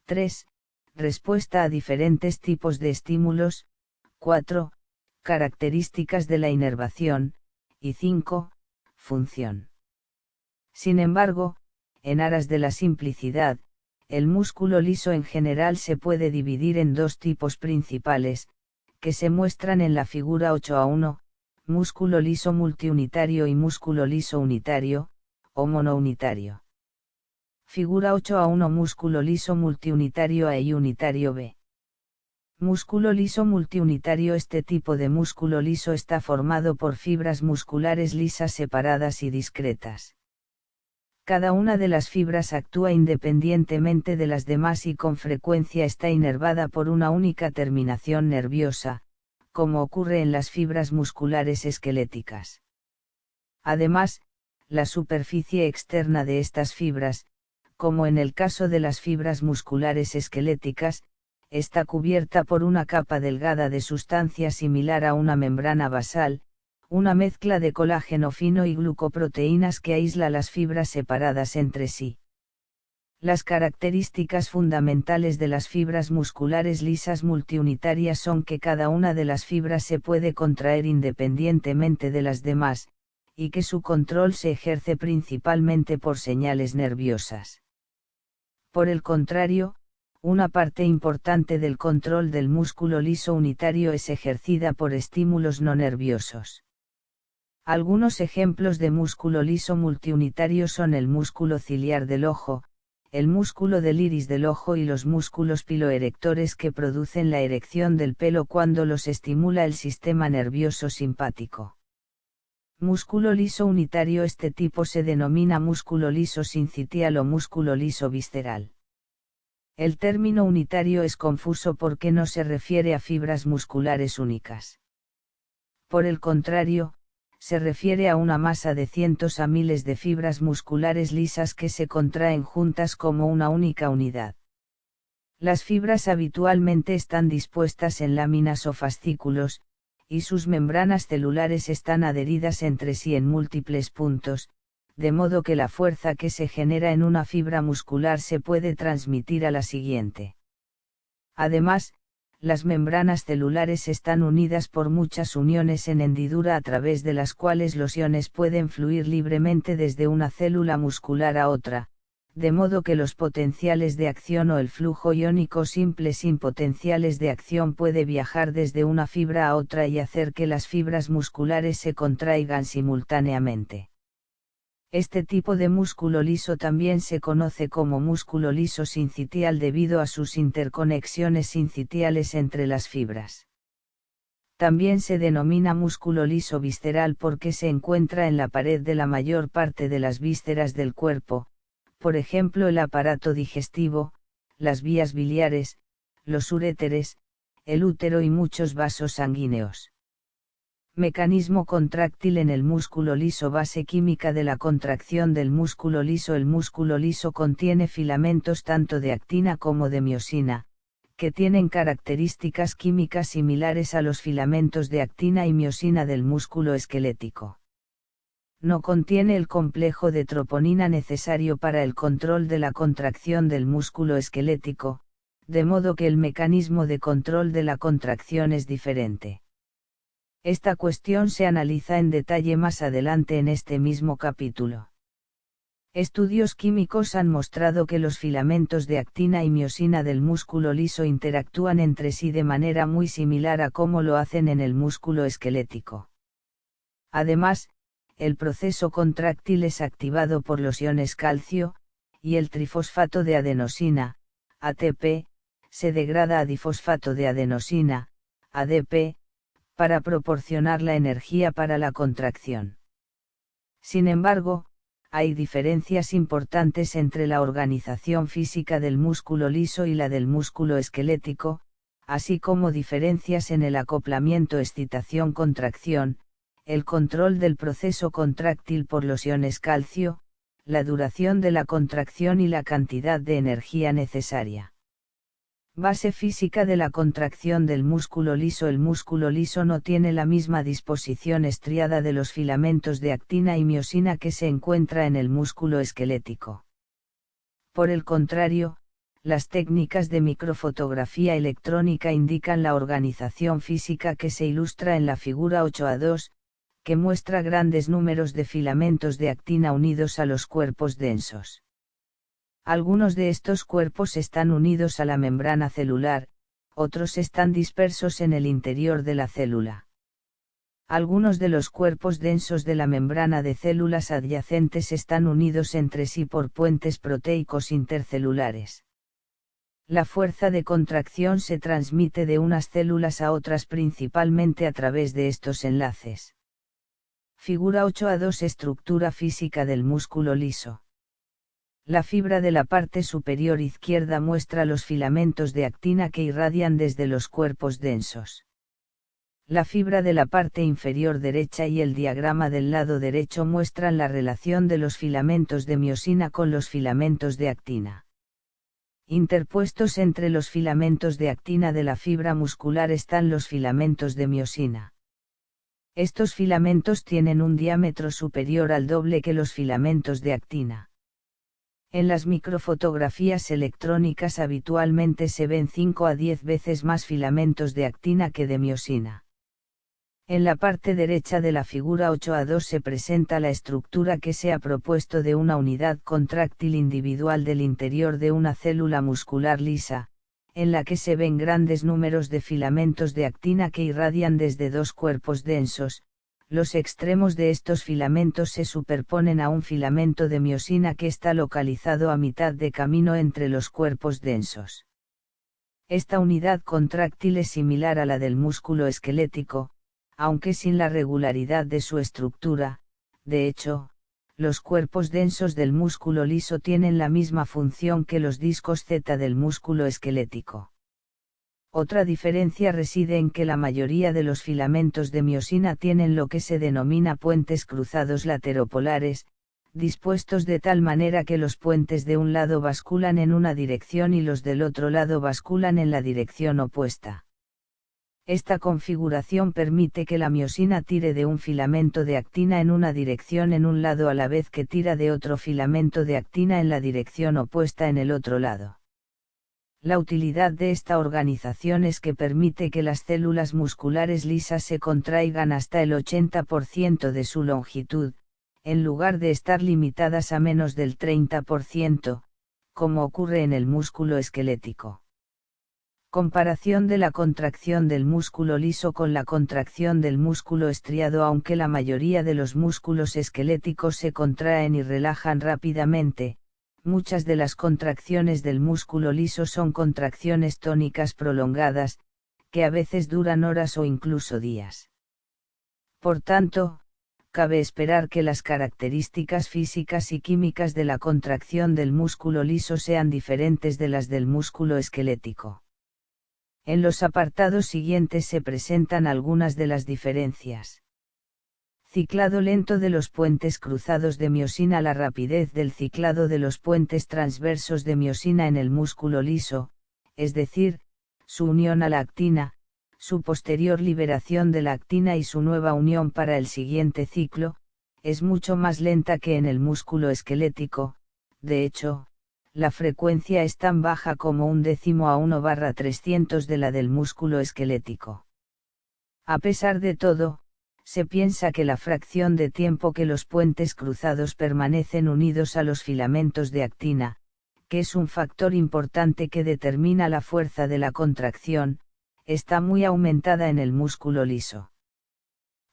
3. Respuesta a diferentes tipos de estímulos. 4. Características de la inervación. Y 5. Función. Sin embargo, en aras de la simplicidad, el músculo liso en general se puede dividir en dos tipos principales, que se muestran en la figura 8a1, músculo liso multiunitario y músculo liso unitario, o monounitario. Figura 8a1 músculo liso multiunitario A y unitario B. Músculo liso multiunitario. Este tipo de músculo liso está formado por fibras musculares lisas separadas y discretas. Cada una de las fibras actúa independientemente de las demás y con frecuencia está inervada por una única terminación nerviosa, como ocurre en las fibras musculares esqueléticas. Además, la superficie externa de estas fibras, como en el caso de las fibras musculares esqueléticas, está cubierta por una capa delgada de sustancia similar a una membrana basal, una mezcla de colágeno fino y glucoproteínas que aísla las fibras separadas entre sí. Las características fundamentales de las fibras musculares lisas multiunitarias son que cada una de las fibras se puede contraer independientemente de las demás, y que su control se ejerce principalmente por señales nerviosas. Por el contrario, una parte importante del control del músculo liso unitario es ejercida por estímulos no nerviosos. Algunos ejemplos de músculo liso multiunitario son el músculo ciliar del ojo, el músculo del iris del ojo y los músculos piloerectores que producen la erección del pelo cuando los estimula el sistema nervioso simpático. Músculo liso unitario. Este tipo se denomina músculo liso sincitial o músculo liso visceral. El término unitario es confuso porque no se refiere a fibras musculares únicas. Por el contrario, se refiere a una masa de cientos a miles de fibras musculares lisas que se contraen juntas como una única unidad. Las fibras habitualmente están dispuestas en láminas o fascículos, y sus membranas celulares están adheridas entre sí en múltiples puntos, de modo que la fuerza que se genera en una fibra muscular se puede transmitir a la siguiente. Además, las membranas celulares están unidas por muchas uniones en hendidura a través de las cuales los iones pueden fluir libremente desde una célula muscular a otra, de modo que los potenciales de acción o el flujo iónico simple sin potenciales de acción puede viajar desde una fibra a otra y hacer que las fibras musculares se contraigan simultáneamente. Este tipo de músculo liso también se conoce como músculo liso sincitial debido a sus interconexiones sincitiales entre las fibras. También se denomina músculo liso visceral porque se encuentra en la pared de la mayor parte de las vísceras del cuerpo, por ejemplo el aparato digestivo, las vías biliares, los uréteres, el útero y muchos vasos sanguíneos. Mecanismo contráctil en el músculo liso. Base química de la contracción del músculo liso. El músculo liso contiene filamentos tanto de actina como de miosina, que tienen características químicas similares a los filamentos de actina y miosina del músculo esquelético. No contiene el complejo de troponina necesario para el control de la contracción del músculo esquelético, de modo que el mecanismo de control de la contracción es diferente. Esta cuestión se analiza en detalle más adelante en este mismo capítulo. Estudios químicos han mostrado que los filamentos de actina y miosina del músculo liso interactúan entre sí de manera muy similar a cómo lo hacen en el músculo esquelético. Además, el proceso contráctil es activado por los iones calcio, y el trifosfato de adenosina, ATP, se degrada a difosfato de adenosina, ADP, para proporcionar la energía para la contracción. Sin embargo, hay diferencias importantes entre la organización física del músculo liso y la del músculo esquelético, así como diferencias en el acoplamiento excitación-contracción, el control del proceso contráctil por los iones calcio, la duración de la contracción y la cantidad de energía necesaria. Base física de la contracción del músculo liso. El músculo liso no tiene la misma disposición estriada de los filamentos de actina y miosina que se encuentra en el músculo esquelético. Por el contrario, las técnicas de microfotografía electrónica indican la organización física que se ilustra en la figura 8a2, que muestra grandes números de filamentos de actina unidos a los cuerpos densos. Algunos de estos cuerpos están unidos a la membrana celular, otros están dispersos en el interior de la célula. Algunos de los cuerpos densos de la membrana de células adyacentes están unidos entre sí por puentes proteicos intercelulares. La fuerza de contracción se transmite de unas células a otras principalmente a través de estos enlaces. Figura 8a2. Estructura física del músculo liso. La fibra de la parte superior izquierda muestra los filamentos de actina que irradian desde los cuerpos densos. La fibra de la parte inferior derecha y el diagrama del lado derecho muestran la relación de los filamentos de miosina con los filamentos de actina. Interpuestos entre los filamentos de actina de la fibra muscular están los filamentos de miosina. Estos filamentos tienen un diámetro superior al doble que los filamentos de actina. En las microfotografías electrónicas habitualmente se ven 5 a 10 veces más filamentos de actina que de miosina. En la parte derecha de la figura 8a2 se presenta la estructura que se ha propuesto de una unidad contráctil individual del interior de una célula muscular lisa, en la que se ven grandes números de filamentos de actina que irradian desde dos cuerpos densos. Los extremos de estos filamentos se superponen a un filamento de miosina que está localizado a mitad de camino entre los cuerpos densos. Esta unidad contráctil es similar a la del músculo esquelético, aunque sin la regularidad de su estructura. De hecho, los cuerpos densos del músculo liso tienen la misma función que los discos Z del músculo esquelético. Otra diferencia reside en que la mayoría de los filamentos de miosina tienen lo que se denomina puentes cruzados lateropolares, dispuestos de tal manera que los puentes de un lado basculan en una dirección y los del otro lado basculan en la dirección opuesta. Esta configuración permite que la miosina tire de un filamento de actina en una dirección en un lado a la vez que tira de otro filamento de actina en la dirección opuesta en el otro lado. La utilidad de esta organización es que permite que las células musculares lisas se contraigan hasta el 80% de su longitud, en lugar de estar limitadas a menos del 30%, como ocurre en el músculo esquelético. Comparación de la contracción del músculo liso con la contracción del músculo estriado. Aunque la mayoría de los músculos esqueléticos se contraen y relajan rápidamente, muchas de las contracciones del músculo liso son contracciones tónicas prolongadas, que a veces duran horas o incluso días. Por tanto, cabe esperar que las características físicas y químicas de la contracción del músculo liso sean diferentes de las del músculo esquelético. En los apartados siguientes se presentan algunas de las diferencias. Ciclado lento de los puentes cruzados de miosina. La rapidez del ciclado de los puentes transversos de miosina en el músculo liso, es decir, su unión a la actina, su posterior liberación de la actina y su nueva unión para el siguiente ciclo, es mucho más lenta que en el músculo esquelético. De hecho, la frecuencia es tan baja como 1/10 a 1/300 de la del músculo esquelético. A pesar de todo, se piensa que la fracción de tiempo que los puentes cruzados permanecen unidos a los filamentos de actina, que es un factor importante que determina la fuerza de la contracción, está muy aumentada en el músculo liso.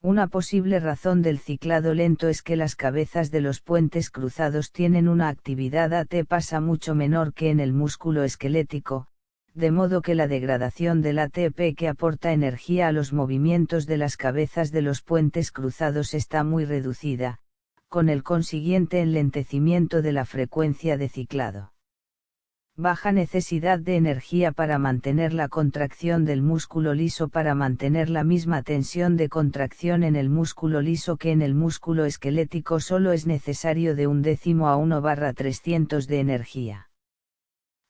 Una posible razón del ciclado lento es que las cabezas de los puentes cruzados tienen una actividad AT pasa mucho menor que en el músculo esquelético, de modo que la degradación del ATP que aporta energía a los movimientos de las cabezas de los puentes cruzados está muy reducida, con el consiguiente enlentecimiento de la frecuencia de ciclado. Baja necesidad de energía para mantener la contracción del músculo liso. Para mantener la misma tensión de contracción en el músculo liso que en el músculo esquelético solo es necesario de 1/10 a 1/300 de energía.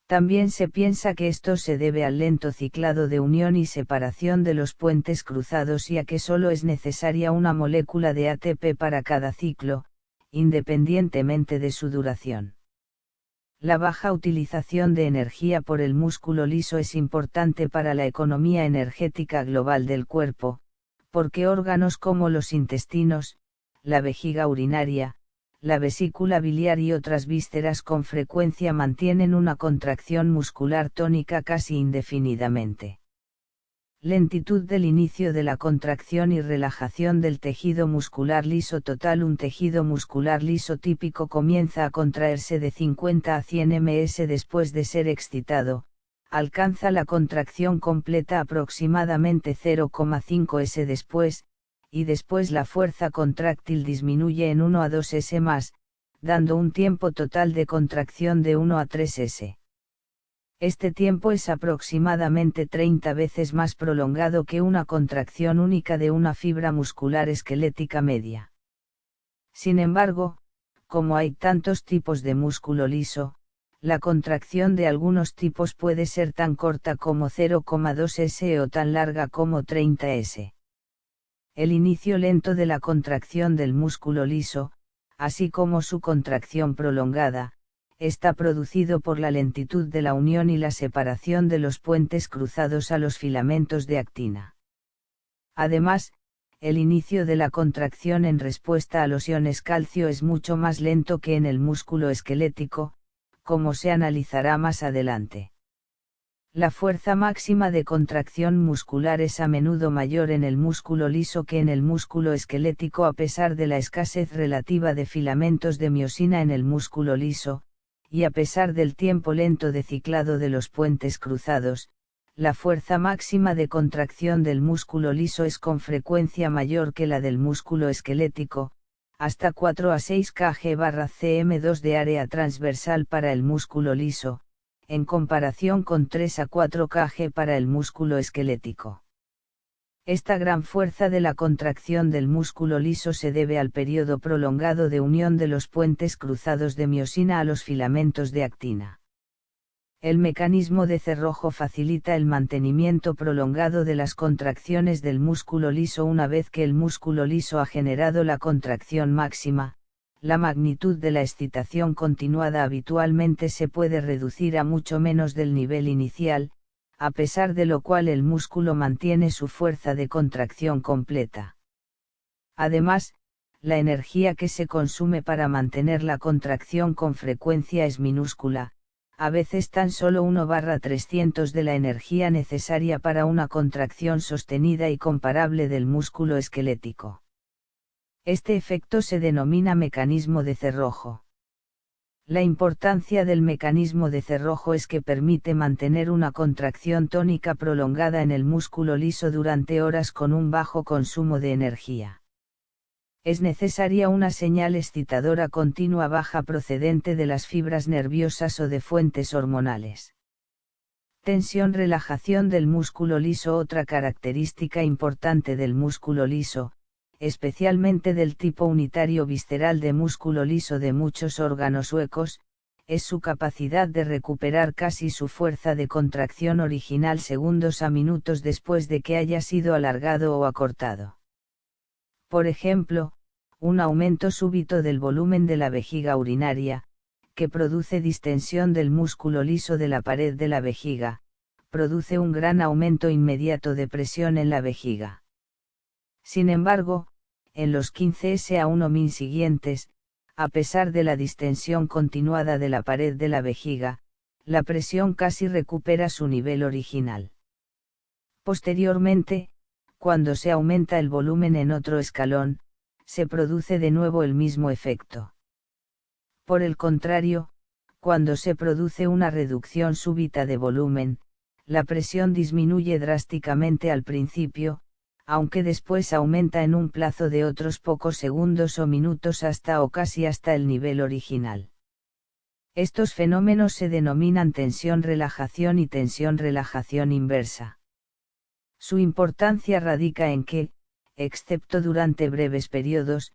También se piensa que esto se debe al lento ciclado de unión y separación de los puentes cruzados y a que solo es necesaria una molécula de ATP para cada ciclo, independientemente de su duración. La baja utilización de energía por el músculo liso es importante para la economía energética global del cuerpo, porque órganos como los intestinos, la vejiga urinaria, la vesícula biliar y otras vísceras con frecuencia mantienen una contracción muscular tónica casi indefinidamente. Lentitud del inicio de la contracción y relajación del tejido muscular liso total. Un tejido muscular liso típico comienza a contraerse de 50 a 100 ms después de ser excitado, alcanza la contracción completa aproximadamente 0,5 s después, y después la fuerza contráctil disminuye en 1 a 2 s más, dando un tiempo total de contracción de 1 a 3 s. Este tiempo es aproximadamente 30 veces más prolongado que una contracción única de una fibra muscular esquelética media. Sin embargo, como hay tantos tipos de músculo liso, la contracción de algunos tipos puede ser tan corta como 0,2 s o tan larga como 30 s. El inicio lento de la contracción del músculo liso, así como su contracción prolongada, está producido por la lentitud de la unión y la separación de los puentes cruzados a los filamentos de actina. Además, el inicio de la contracción en respuesta a los iones calcio es mucho más lento que en el músculo esquelético, como se analizará más adelante. La fuerza máxima de contracción muscular es a menudo mayor en el músculo liso que en el músculo esquelético a pesar de la escasez relativa de filamentos de miosina en el músculo liso, y a pesar del tiempo lento de ciclado de los puentes cruzados, la fuerza máxima de contracción del músculo liso es con frecuencia mayor que la del músculo esquelético, hasta 4 a 6 kg/cm2 de área transversal para el músculo liso, en comparación con 3 a 4 kg para el músculo esquelético. Esta gran fuerza de la contracción del músculo liso se debe al periodo prolongado de unión de los puentes cruzados de miosina a los filamentos de actina. El mecanismo de cerrojo facilita el mantenimiento prolongado de las contracciones del músculo liso. Una vez que el músculo liso ha generado la contracción máxima, la magnitud de la excitación continuada habitualmente se puede reducir a mucho menos del nivel inicial, a pesar de lo cual el músculo mantiene su fuerza de contracción completa. Además, la energía que se consume para mantener la contracción con frecuencia es minúscula, a veces tan solo 1/300 de la energía necesaria para una contracción sostenida y comparable del músculo esquelético. Este efecto se denomina mecanismo de cerrojo. La importancia del mecanismo de cerrojo es que permite mantener una contracción tónica prolongada en el músculo liso durante horas con un bajo consumo de energía. Es necesaria una señal excitadora continua baja procedente de las fibras nerviosas o de fuentes hormonales. Tensión-relajación del músculo liso. Otra característica importante del músculo liso, especialmente del tipo unitario visceral de músculo liso de muchos órganos huecos, es su capacidad de recuperar casi su fuerza de contracción original segundos a minutos después de que haya sido alargado o acortado. Por ejemplo, un aumento súbito del volumen de la vejiga urinaria, que produce distensión del músculo liso de la pared de la vejiga, produce un gran aumento inmediato de presión en la vejiga. Sin embargo, en los 15 a 1 min siguientes, a pesar de la distensión continuada de la pared de la vejiga, la presión casi recupera su nivel original. Posteriormente, cuando se aumenta el volumen en otro escalón, se produce de nuevo el mismo efecto. Por el contrario, cuando se produce una reducción súbita de volumen, la presión disminuye drásticamente al principio, aunque después aumenta en un plazo de otros pocos segundos o minutos hasta o casi hasta el nivel original. Estos fenómenos se denominan tensión-relajación y tensión-relajación inversa. Su importancia radica en que, excepto durante breves periodos,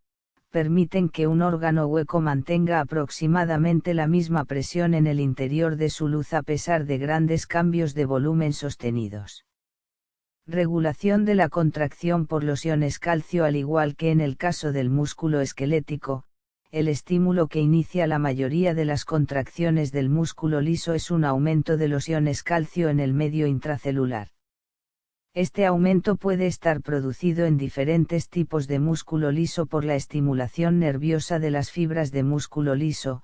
permiten que un órgano hueco mantenga aproximadamente la misma presión en el interior de su luz a pesar de grandes cambios de volumen sostenidos. Regulación de la contracción por los iones calcio. Al igual que en el caso del músculo esquelético, el estímulo que inicia la mayoría de las contracciones del músculo liso es un aumento de los iones calcio en el medio intracelular. Este aumento puede estar producido en diferentes tipos de músculo liso por la estimulación nerviosa de las fibras de músculo liso,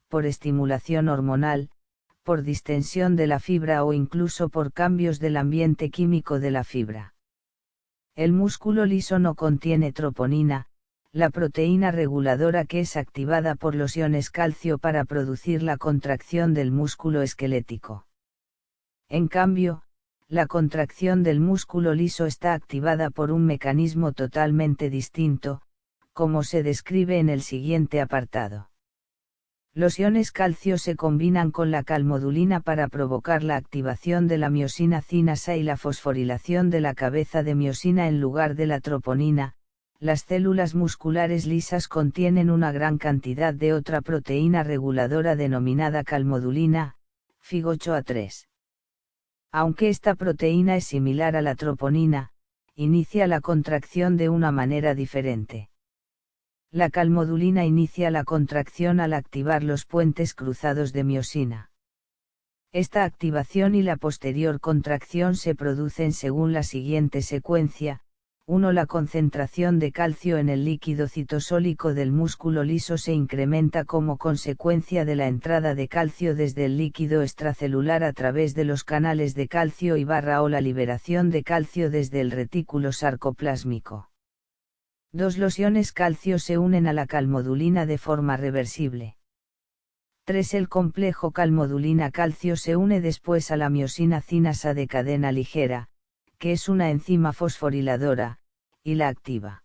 por estimulación hormonal, por distensión de la fibra o incluso por cambios del ambiente químico de la fibra. El músculo liso no contiene troponina, la proteína reguladora que es activada por los iones calcio para producir la contracción del músculo esquelético. En cambio, la contracción del músculo liso está activada por un mecanismo totalmente distinto, como se describe en el siguiente apartado. Los iones calcio se combinan con la calmodulina para provocar la activación de la miosina cinasa y la fosforilación de la cabeza de miosina en lugar de la troponina. Las células musculares lisas contienen una gran cantidad de otra proteína reguladora denominada calmodulina, Fig 8a3. Aunque esta proteína es similar a la troponina, inicia la contracción de una manera diferente. La calmodulina inicia la contracción al activar los puentes cruzados de miosina. Esta activación y la posterior contracción se producen según la siguiente secuencia: 1. La concentración de calcio en el líquido citosólico del músculo liso se incrementa como consecuencia de la entrada de calcio desde el líquido extracelular a través de los canales de calcio y barra o la liberación de calcio desde el retículo sarcoplásmico. 2. Los iones calcio se unen a la calmodulina de forma reversible. 3. El complejo calmodulina-calcio se une después a la miosina cinasa de cadena ligera, que es una enzima fosforiladora, y la activa.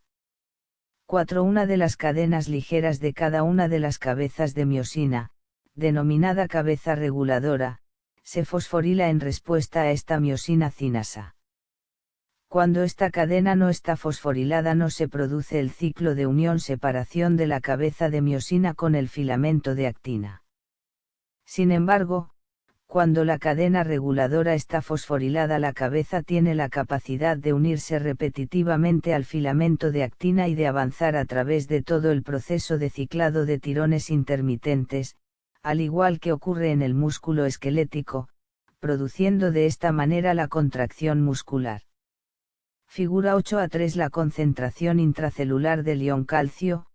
4. Una de las cadenas ligeras de cada una de las cabezas de miosina, denominada cabeza reguladora, se fosforila en respuesta a esta miosina cinasa. Cuando esta cadena no está fosforilada no se produce el ciclo de unión-separación de la cabeza de miosina con el filamento de actina. Sin embargo, cuando la cadena reguladora está fosforilada, la cabeza tiene la capacidad de unirse repetitivamente al filamento de actina y de avanzar a través de todo el proceso de ciclado de tirones intermitentes, al igual que ocurre en el músculo esquelético, produciendo de esta manera la contracción muscular. Figura 8a3. La concentración intracelular del ion calcio,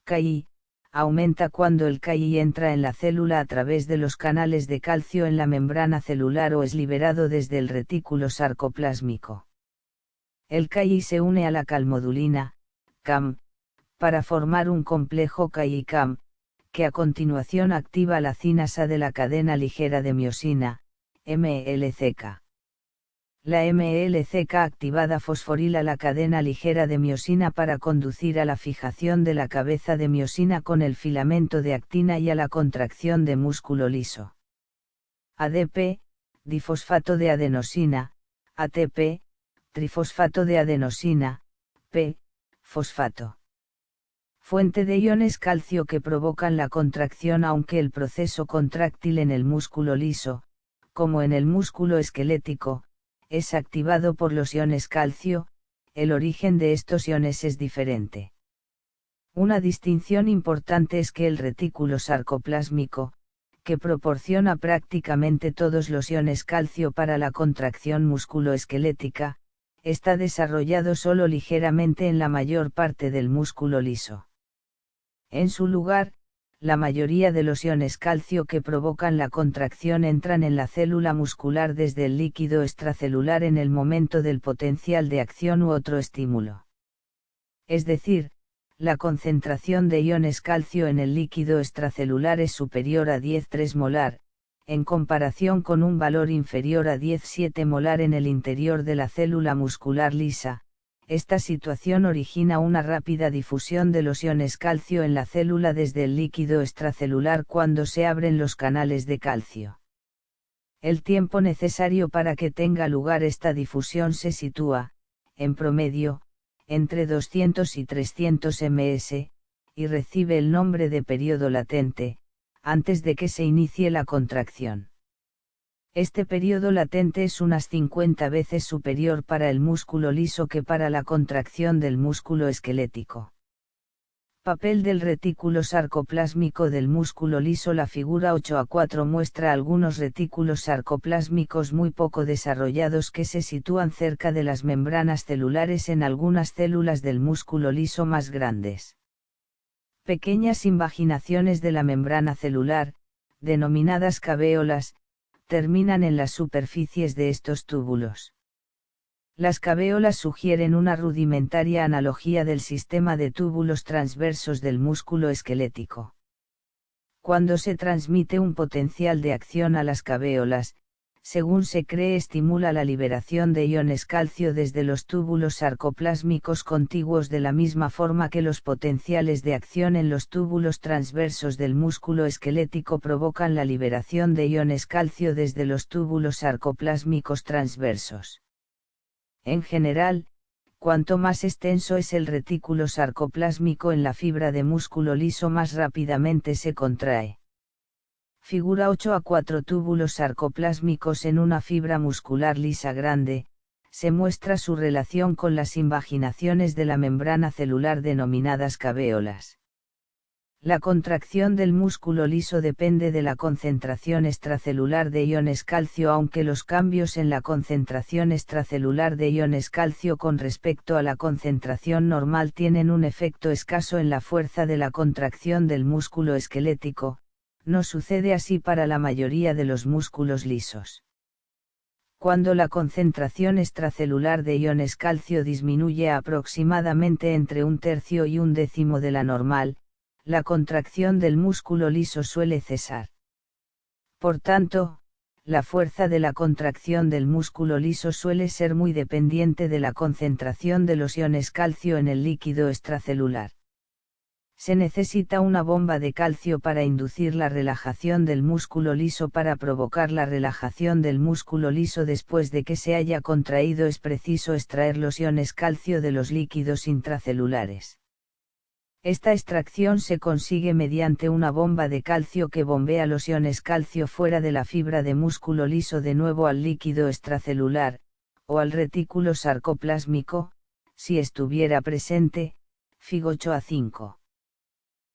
Ki, aumenta cuando el Ki entra en la célula a través de los canales de calcio en la membrana celular o es liberado desde el retículo sarcoplásmico. El Ki se une a la calmodulina, Cam, para formar un complejo Ki-Cam, que a continuación activa la cinasa de la cadena ligera de miosina, MLCK. La MLCK activada fosforila la cadena ligera de miosina para conducir a la fijación de la cabeza de miosina con el filamento de actina y a la contracción de músculo liso. ADP, difosfato de adenosina, ATP, trifosfato de adenosina, P, fosfato. Fuente de iones calcio que provocan la contracción. Aunque el proceso contráctil en el músculo liso, como en el músculo esquelético, es activado por los iones calcio, el origen de estos iones es diferente. Una distinción importante es que el retículo sarcoplásmico, que proporciona prácticamente todos los iones calcio para la contracción musculoesquelética, está desarrollado solo ligeramente en la mayor parte del músculo liso. En su lugar, la mayoría de los iones calcio que provocan la contracción entran en la célula muscular desde el líquido extracelular en el momento del potencial de acción u otro estímulo. Es decir, la concentración de iones calcio en el líquido extracelular es superior a 10,3 molar, en comparación con un valor inferior a 10,7 molar en el interior de la célula muscular lisa. Esta situación origina una rápida difusión de los iones calcio en la célula desde el líquido extracelular cuando se abren los canales de calcio. El tiempo necesario para que tenga lugar esta difusión se sitúa, en promedio, entre 200 y 300 ms, y recibe el nombre de periodo latente, antes de que se inicie la contracción. Este periodo latente es unas 50 veces superior para el músculo liso que para la contracción del músculo esquelético. Papel del retículo sarcoplásmico del músculo liso. La figura 8a4 muestra algunos retículos sarcoplásmicos muy poco desarrollados que se sitúan cerca de las membranas celulares en algunas células del músculo liso más grandes. Pequeñas invaginaciones de la membrana celular, denominadas cavéolas, terminan en las superficies de estos túbulos. Las cavéolas sugieren una rudimentaria analogía del sistema de túbulos transversos del músculo esquelético. Cuando se transmite un potencial de acción a las cavéolas, según se cree, estimula la liberación de iones calcio desde los túbulos sarcoplásmicos contiguos de la misma forma que los potenciales de acción en los túbulos transversos del músculo esquelético provocan la liberación de iones calcio desde los túbulos sarcoplásmicos transversos. En general, cuanto más extenso es el retículo sarcoplásmico en la fibra de músculo liso, más rápidamente se contrae. Figura 8a4. Túbulos sarcoplásmicos en una fibra muscular lisa grande, se muestra su relación con las invaginaciones de la membrana celular denominadas cavéolas. La contracción del músculo liso depende de la concentración extracelular de iones calcio, aunque los cambios en la concentración extracelular de iones calcio con respecto a la concentración normal tienen un efecto escaso en la fuerza de la contracción del músculo esquelético. No sucede así para la mayoría de los músculos lisos. Cuando la concentración extracelular de iones calcio disminuye a aproximadamente entre 1/3 y 1/10 de la normal, la contracción del músculo liso suele cesar. Por tanto, la fuerza de la contracción del músculo liso suele ser muy dependiente de la concentración de los iones calcio en el líquido extracelular. Se necesita una bomba de calcio para inducir la relajación del músculo liso. Para provocar la relajación del músculo liso después de que se haya contraído es preciso extraer los iones calcio de los líquidos intracelulares. Esta extracción se consigue mediante una bomba de calcio que bombea los iones calcio fuera de la fibra de músculo liso de nuevo al líquido extracelular, o al retículo sarcoplásmico, si estuviera presente. Fig 8a5.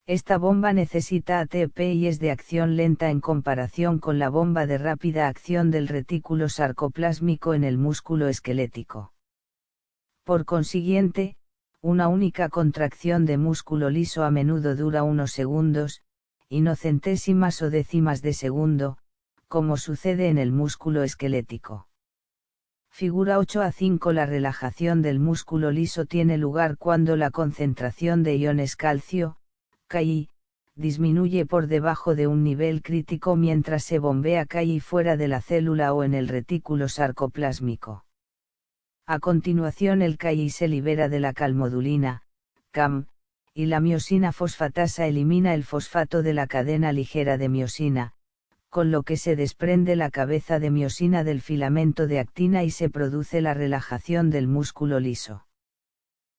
Esta bomba necesita ATP y es de acción lenta en comparación con la bomba de rápida acción del retículo sarcoplásmico en el músculo esquelético. Por consiguiente, una única contracción de músculo liso a menudo dura unos segundos, y no centésimas o décimas de segundo, como sucede en el músculo esquelético. Figura 8a5. La relajación del músculo liso tiene lugar cuando la concentración de iones calcio, Ki, disminuye por debajo de un nivel crítico mientras se bombea Ki fuera de la célula o en el retículo sarcoplásmico. A continuación el Ki se libera de la calmodulina, CAM, y la miosina fosfatasa elimina el fosfato de la cadena ligera de miosina, con lo que se desprende la cabeza de miosina del filamento de actina y se produce la relajación del músculo liso.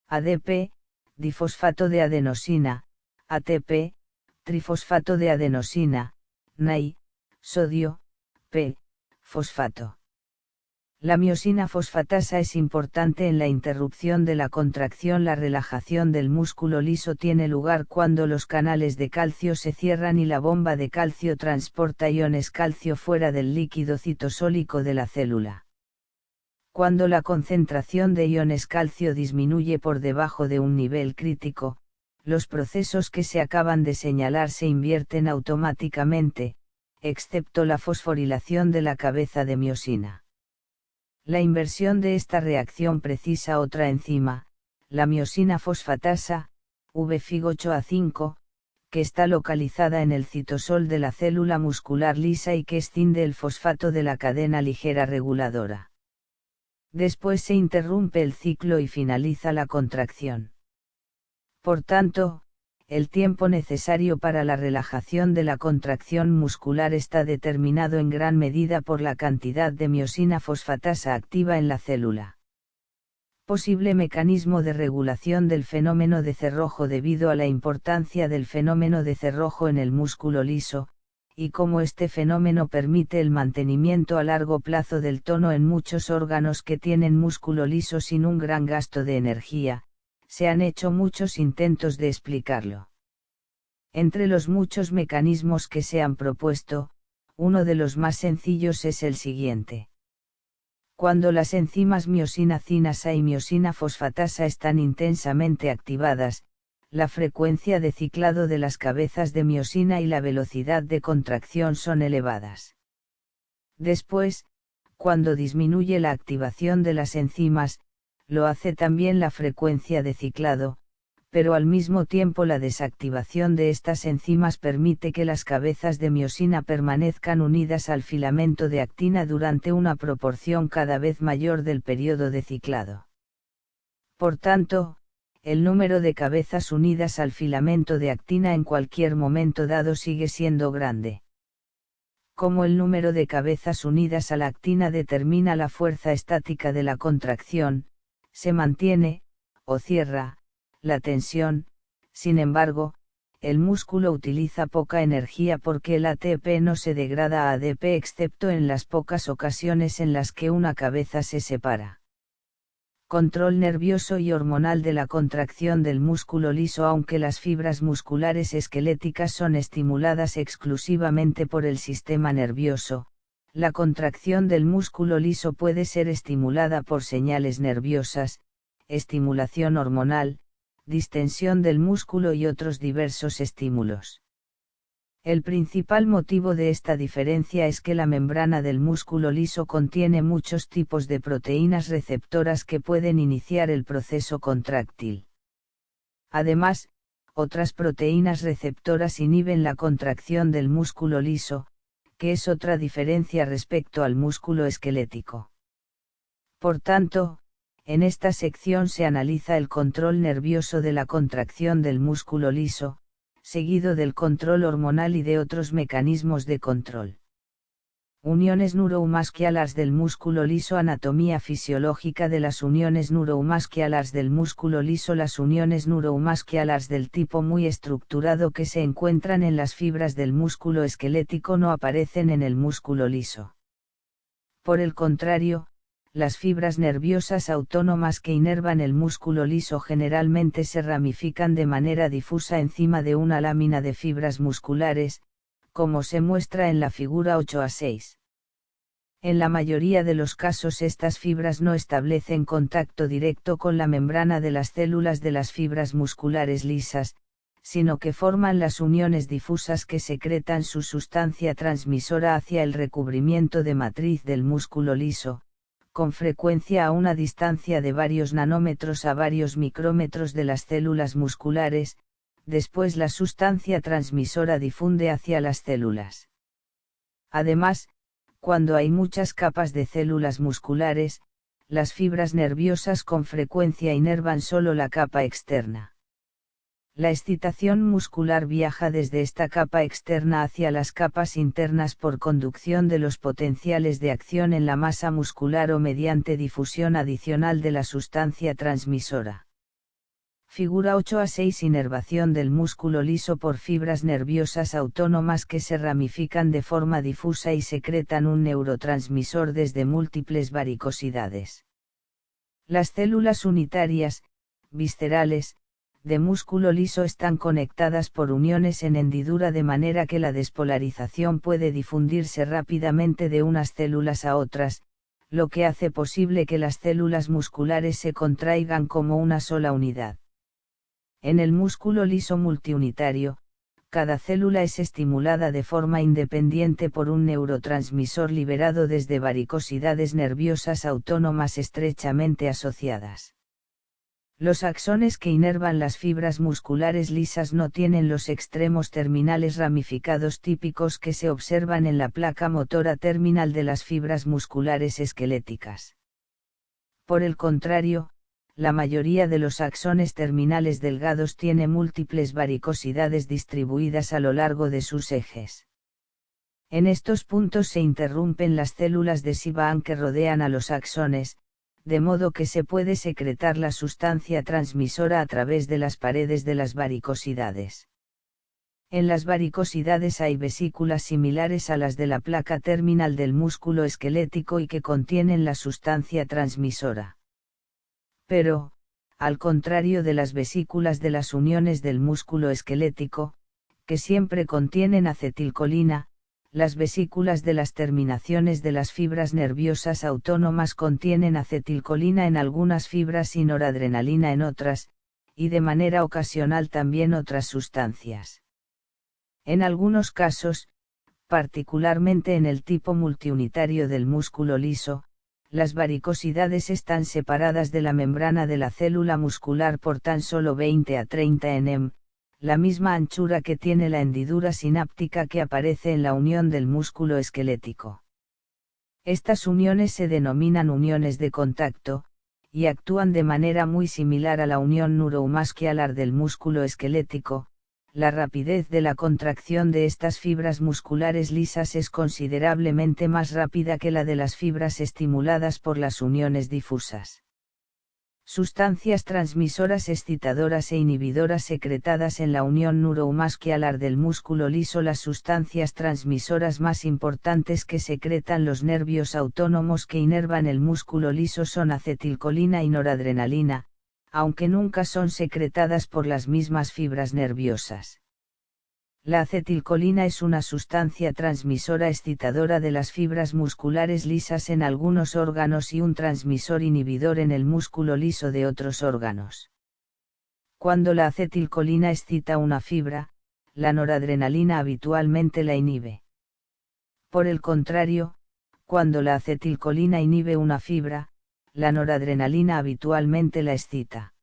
ADP, difosfato de adenosina, ATP, trifosfato de adenosina, NAI, sodio, P, fosfato. La miosina fosfatasa es importante en la interrupción de la contracción. La relajación del músculo liso tiene lugar cuando los canales de calcio se cierran y la bomba de calcio transporta iones calcio fuera del líquido citosólico de la célula. Cuando la concentración de iones calcio disminuye por debajo de un nivel crítico, los procesos que se acaban de señalar se invierten automáticamente, excepto la fosforilación de la cabeza de miosina. La inversión de esta reacción precisa otra enzima, la miosina fosfatasa, V-Fig 8a5, que está localizada en el citosol de la célula muscular lisa y que escinde el fosfato de la cadena ligera reguladora. Después se interrumpe el ciclo y finaliza la contracción. Por tanto, el tiempo necesario para la relajación de la contracción muscular está determinado en gran medida por la cantidad de miosina fosfatasa activa en la célula. Posible mecanismo de regulación del fenómeno de cerrojo debido a la importancia del fenómeno de cerrojo en el músculo liso, y cómo este fenómeno permite el mantenimiento a largo plazo del tono en muchos órganos que tienen músculo liso sin un gran gasto de energía. Se han hecho muchos intentos de explicarlo. Entre los muchos mecanismos que se han propuesto, uno de los más sencillos es el siguiente. Cuando las enzimas miosina cinasa y miosina fosfatasa están intensamente activadas, la frecuencia de ciclado de las cabezas de miosina y la velocidad de contracción son elevadas. Después, cuando disminuye la activación de las enzimas, lo hace también la frecuencia de ciclado, pero al mismo tiempo la desactivación de estas enzimas permite que las cabezas de miosina permanezcan unidas al filamento de actina durante una proporción cada vez mayor del periodo de ciclado. Por tanto, el número de cabezas unidas al filamento de actina en cualquier momento dado sigue siendo grande. Como el número de cabezas unidas a la actina determina la fuerza estática de la contracción, se mantiene, o cierra, la tensión. Sin embargo, el músculo utiliza poca energía porque el ATP no se degrada a ADP excepto en las pocas ocasiones en las que una cabeza se separa. Control nervioso y hormonal de la contracción del músculo liso. Aunque las fibras musculares esqueléticas son estimuladas exclusivamente por el sistema nervioso, la contracción del músculo liso puede ser estimulada por señales nerviosas, estimulación hormonal, distensión del músculo y otros diversos estímulos. El principal motivo de esta diferencia es que la membrana del músculo liso contiene muchos tipos de proteínas receptoras que pueden iniciar el proceso contráctil. Además, otras proteínas receptoras inhiben la contracción del músculo liso, que es otra diferencia respecto al músculo esquelético. Por tanto, en esta sección se analiza el control nervioso de la contracción del músculo liso, seguido del control hormonal y de otros mecanismos de control. Uniones neuromusculares del músculo liso. Anatomía fisiológica de las uniones neuromusculares del músculo liso. Las uniones neuromusculares del tipo muy estructurado que se encuentran en las fibras del músculo esquelético no aparecen en el músculo liso. Por el contrario, las fibras nerviosas autónomas que inervan el músculo liso generalmente se ramifican de manera difusa encima de una lámina de fibras musculares, como se muestra en la figura 8a6. En la mayoría de los casos estas fibras no establecen contacto directo con la membrana de las células de las fibras musculares lisas, sino que forman las uniones difusas que secretan su sustancia transmisora hacia el recubrimiento de matriz del músculo liso, con frecuencia a una distancia de varios nanómetros a varios micrómetros de las células musculares. Después la sustancia transmisora difunde hacia las células. Además, cuando hay muchas capas de células musculares, las fibras nerviosas con frecuencia inervan solo la capa externa. La excitación muscular viaja desde esta capa externa hacia las capas internas por conducción de los potenciales de acción en la masa muscular o mediante difusión adicional de la sustancia transmisora. Figura 8a6. Inervación del músculo liso por fibras nerviosas autónomas que se ramifican de forma difusa y secretan un neurotransmisor desde múltiples varicosidades. Las células unitarias, viscerales, de músculo liso están conectadas por uniones en hendidura de manera que la despolarización puede difundirse rápidamente de unas células a otras, lo que hace posible que las células musculares se contraigan como una sola unidad. En el músculo liso multiunitario, cada célula es estimulada de forma independiente por un neurotransmisor liberado desde varicosidades nerviosas autónomas estrechamente asociadas. Los axones que inervan las fibras musculares lisas no tienen los extremos terminales ramificados típicos que se observan en la placa motora terminal de las fibras musculares esqueléticas. Por el contrario, la mayoría de los axones terminales delgados tiene múltiples varicosidades distribuidas a lo largo de sus ejes. En estos puntos se interrumpen las células de Sivaan que rodean a los axones, de modo que se puede secretar la sustancia transmisora a través de las paredes de las varicosidades. En las varicosidades hay vesículas similares a las de la placa terminal del músculo esquelético y que contienen la sustancia transmisora. Pero, al contrario de las vesículas de las uniones del músculo esquelético, que siempre contienen acetilcolina, las vesículas de las terminaciones de las fibras nerviosas autónomas contienen acetilcolina en algunas fibras y noradrenalina en otras, y de manera ocasional también otras sustancias. En algunos casos, particularmente en el tipo multiunitario del músculo liso, las varicosidades están separadas de la membrana de la célula muscular por tan solo 20 a 30 nm, la misma anchura que tiene la hendidura sináptica que aparece en la unión del músculo esquelético. Estas uniones se denominan uniones de contacto, y actúan de manera muy similar a la unión neuromuscular del músculo esquelético. La rapidez de la contracción de estas fibras musculares lisas es considerablemente más rápida que la de las fibras estimuladas por las uniones difusas. Sustancias transmisoras excitadoras e inhibidoras secretadas en la unión neuromuscular del músculo liso. Las sustancias transmisoras más importantes que secretan los nervios autónomos que inervan el músculo liso son acetilcolina y noradrenalina, aunque nunca son secretadas por las mismas fibras nerviosas. La acetilcolina es una sustancia transmisora excitadora de las fibras musculares lisas en algunos órganos y un transmisor inhibidor en el músculo liso de otros órganos. Cuando la acetilcolina excita una fibra, la noradrenalina habitualmente la inhibe. Por el contrario, cuando la acetilcolina inhibe una fibra, la noradrenalina habitualmente la excita.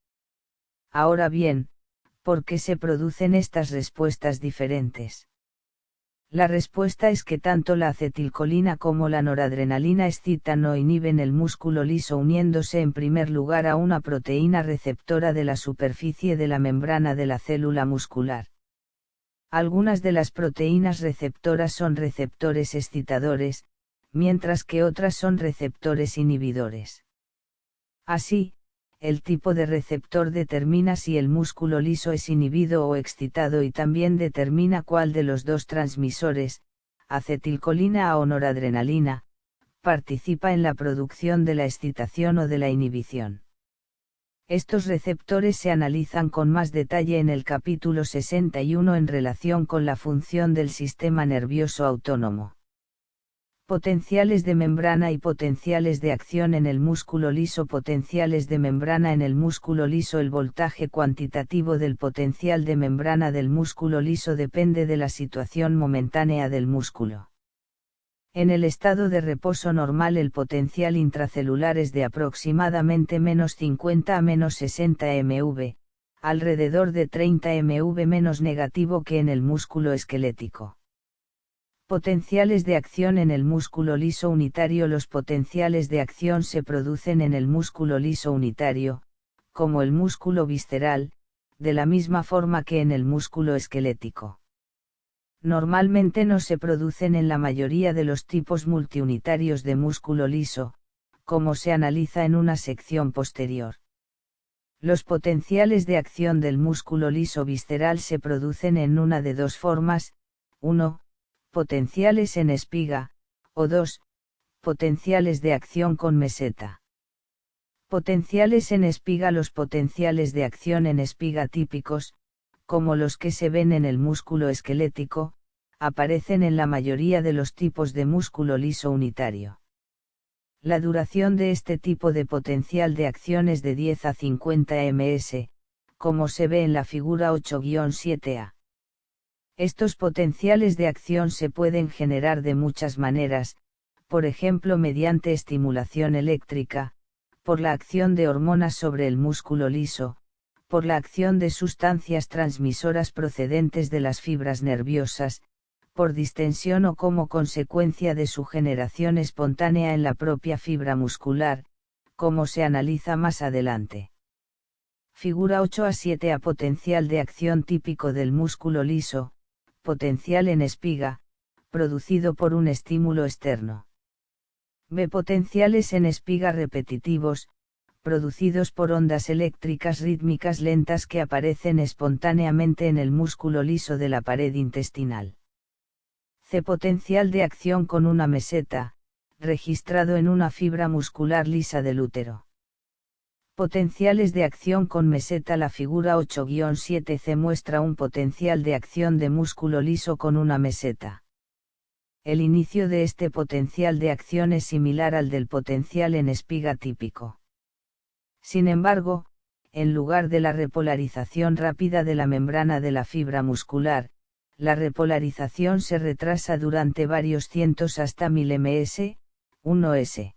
Ahora bien, ¿por qué se producen estas respuestas diferentes? La respuesta es que tanto la acetilcolina como la noradrenalina excitan o inhiben el músculo liso uniéndose en primer lugar a una proteína receptora de la superficie de la membrana de la célula muscular. Algunas de las proteínas receptoras son receptores excitadores, mientras que otras son receptores inhibidores. Así, el tipo de receptor determina si el músculo liso es inhibido o excitado y también determina cuál de los dos transmisores, acetilcolina o noradrenalina, participa en la producción de la excitación o de la inhibición. Estos receptores se analizan con más detalle en el capítulo 61 en relación con la función del sistema nervioso autónomo. Potenciales de membrana y potenciales de acción en el músculo liso. Potenciales de membrana en el músculo liso. El voltaje cuantitativo del potencial de membrana del músculo liso depende de la situación momentánea del músculo. En el estado de reposo normal el potencial intracelular es de aproximadamente -50 a -60 mV, alrededor de 30 mV menos negativo que en el músculo esquelético. Potenciales de acción en el músculo liso unitario. Los potenciales de acción se producen en el músculo liso unitario, como el músculo visceral, de la misma forma que en el músculo esquelético. Normalmente no se producen en la mayoría de los tipos multiunitarios de músculo liso, como se analiza en una sección posterior. Los potenciales de acción del músculo liso visceral se producen en una de dos formas: 1. Potenciales en espiga, o 2. Potenciales de acción con meseta. Potenciales en espiga. Los potenciales de acción en espiga típicos, como los que se ven en el músculo esquelético, aparecen en la mayoría de los tipos de músculo liso unitario. La duración de este tipo de potencial de acción es de 10 a 50 ms, como se ve en la figura 8-7a. Estos potenciales de acción se pueden generar de muchas maneras, por ejemplo mediante estimulación eléctrica, por la acción de hormonas sobre el músculo liso, por la acción de sustancias transmisoras procedentes de las fibras nerviosas, por distensión o como consecuencia de su generación espontánea en la propia fibra muscular, como se analiza más adelante. Figura 8a-7a. Potencial de acción típico del músculo liso, potencial en espiga, producido por un estímulo externo. B. Potenciales en espiga repetitivos, producidos por ondas eléctricas rítmicas lentas que aparecen espontáneamente en el músculo liso de la pared intestinal. C. Potencial de acción con una meseta, registrado en una fibra muscular lisa del útero. Potenciales de acción con meseta. La figura 8-7c muestra un potencial de acción de músculo liso con una meseta. El inicio de este potencial de acción es similar al del potencial en espiga típico. Sin embargo, en lugar de la repolarización rápida de la membrana de la fibra muscular, la repolarización se retrasa durante varios cientos hasta 1000 ms, 1s.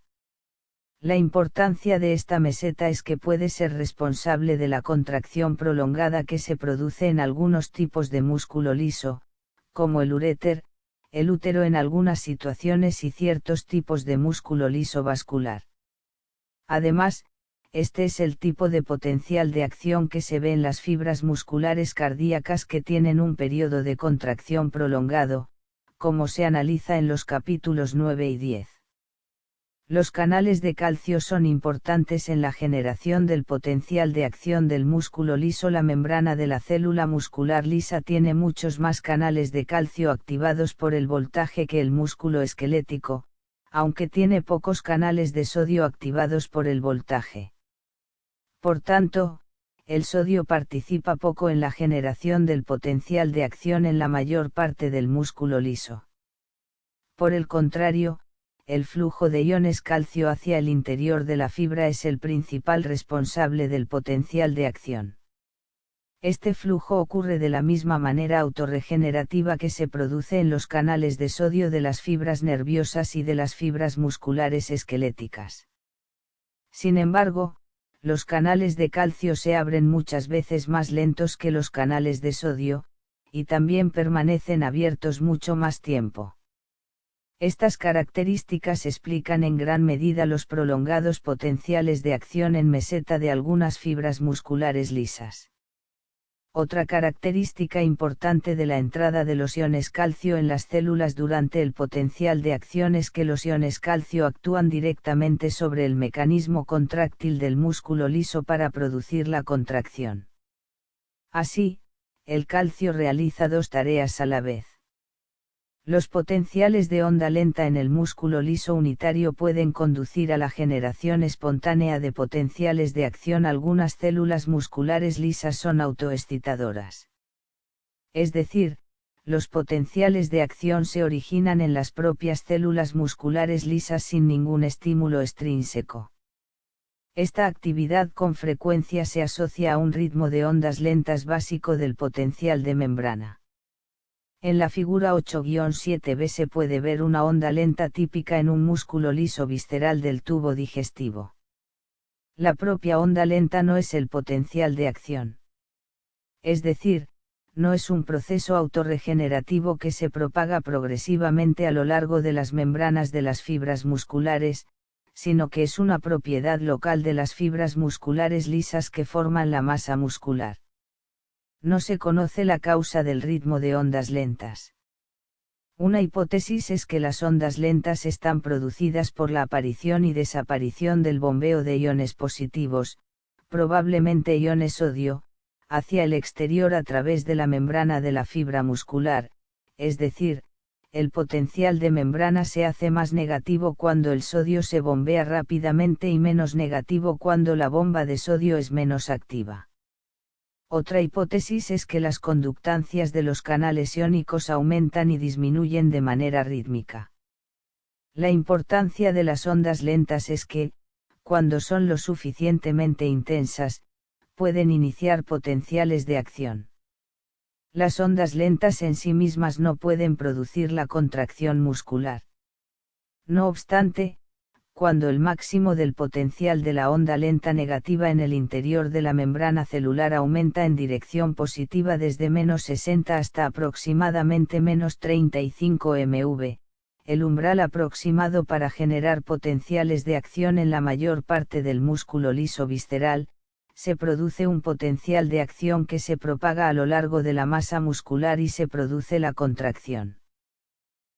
La importancia de esta meseta es que puede ser responsable de la contracción prolongada que se produce en algunos tipos de músculo liso, como el uréter, el útero en algunas situaciones y ciertos tipos de músculo liso vascular. Además, este es el tipo de potencial de acción que se ve en las fibras musculares cardíacas que tienen un periodo de contracción prolongado, como se analiza en los capítulos 9 y 10. Los canales de calcio son importantes en la generación del potencial de acción del músculo liso. La membrana de la célula muscular lisa tiene muchos más canales de calcio activados por el voltaje que el músculo esquelético, aunque tiene pocos canales de sodio activados por el voltaje. Por tanto, el sodio participa poco en la generación del potencial de acción en la mayor parte del músculo liso. Por el contrario, el flujo de iones calcio hacia el interior de la fibra es el principal responsable del potencial de acción. Este flujo ocurre de la misma manera autorregenerativa que se produce en los canales de sodio de las fibras nerviosas y de las fibras musculares esqueléticas. Sin embargo, los canales de calcio se abren muchas veces más lentos que los canales de sodio, y también permanecen abiertos mucho más tiempo. Estas características explican en gran medida los prolongados potenciales de acción en meseta de algunas fibras musculares lisas. Otra característica importante de la entrada de los iones calcio en las células durante el potencial de acción es que los iones calcio actúan directamente sobre el mecanismo contráctil del músculo liso para producir la contracción. Así, el calcio realiza dos tareas a la vez. Los potenciales de onda lenta en el músculo liso unitario pueden conducir a la generación espontánea de potenciales de acción. Algunas células musculares lisas son autoexcitadoras. Es decir, los potenciales de acción se originan en las propias células musculares lisas sin ningún estímulo extrínseco. Esta actividad con frecuencia se asocia a un ritmo de ondas lentas básico del potencial de membrana. En la figura 8-7b se puede ver una onda lenta típica en un músculo liso visceral del tubo digestivo. La propia onda lenta no es el potencial de acción. Es decir, no es un proceso autorregenerativo que se propaga progresivamente a lo largo de las membranas de las fibras musculares, sino que es una propiedad local de las fibras musculares lisas que forman la masa muscular. No se conoce la causa del ritmo de ondas lentas. Una hipótesis es que las ondas lentas están producidas por la aparición y desaparición del bombeo de iones positivos, probablemente iones sodio, hacia el exterior a través de la membrana de la fibra muscular, es decir, el potencial de membrana se hace más negativo cuando el sodio se bombea rápidamente y menos negativo cuando la bomba de sodio es menos activa. Otra hipótesis es que las conductancias de los canales iónicos aumentan y disminuyen de manera rítmica. La importancia de las ondas lentas es que, cuando son lo suficientemente intensas, pueden iniciar potenciales de acción. Las ondas lentas en sí mismas no pueden producir la contracción muscular. No obstante, cuando el máximo del potencial de la onda lenta negativa en el interior de la membrana celular aumenta en dirección positiva desde -60 hasta aproximadamente -35 mV, el umbral aproximado para generar potenciales de acción en la mayor parte del músculo liso visceral, se produce un potencial de acción que se propaga a lo largo de la masa muscular y se produce la contracción.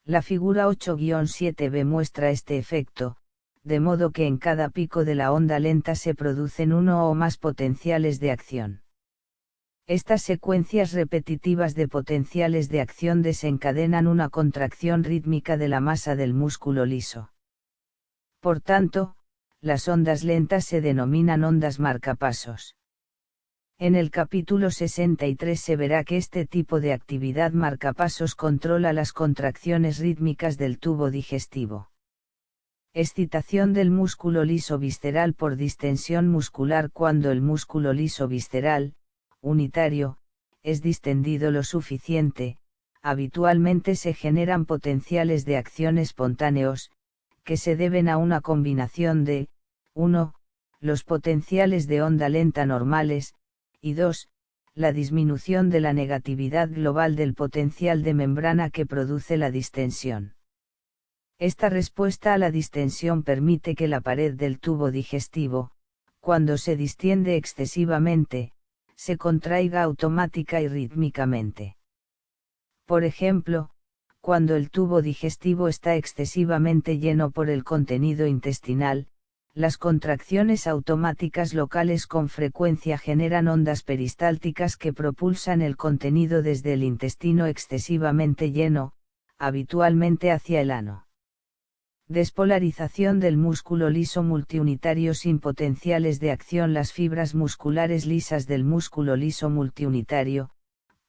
La figura 8-7b muestra este efecto, de modo que en cada pico de la onda lenta se producen uno o más potenciales de acción. Estas secuencias repetitivas de potenciales de acción desencadenan una contracción rítmica de la masa del músculo liso. Por tanto, las ondas lentas se denominan ondas marcapasos. En el capítulo 63 se verá que este tipo de actividad marcapasos controla las contracciones rítmicas del tubo digestivo. Excitación del músculo liso visceral por distensión muscular. Cuando el músculo liso visceral, unitario, es distendido lo suficiente, habitualmente se generan potenciales de acción espontáneos, que se deben a una combinación de, 1, los potenciales de onda lenta normales, y 2, la disminución de la negatividad global del potencial de membrana que produce la distensión. Esta respuesta a la distensión permite que la pared del tubo digestivo, cuando se distiende excesivamente, se contraiga automática y rítmicamente. Por ejemplo, cuando el tubo digestivo está excesivamente lleno por el contenido intestinal, las contracciones automáticas locales con frecuencia generan ondas peristálticas que propulsan el contenido desde el intestino excesivamente lleno, habitualmente hacia el ano. Despolarización del músculo liso multiunitario sin potenciales de acción. Las fibras musculares lisas del músculo liso multiunitario,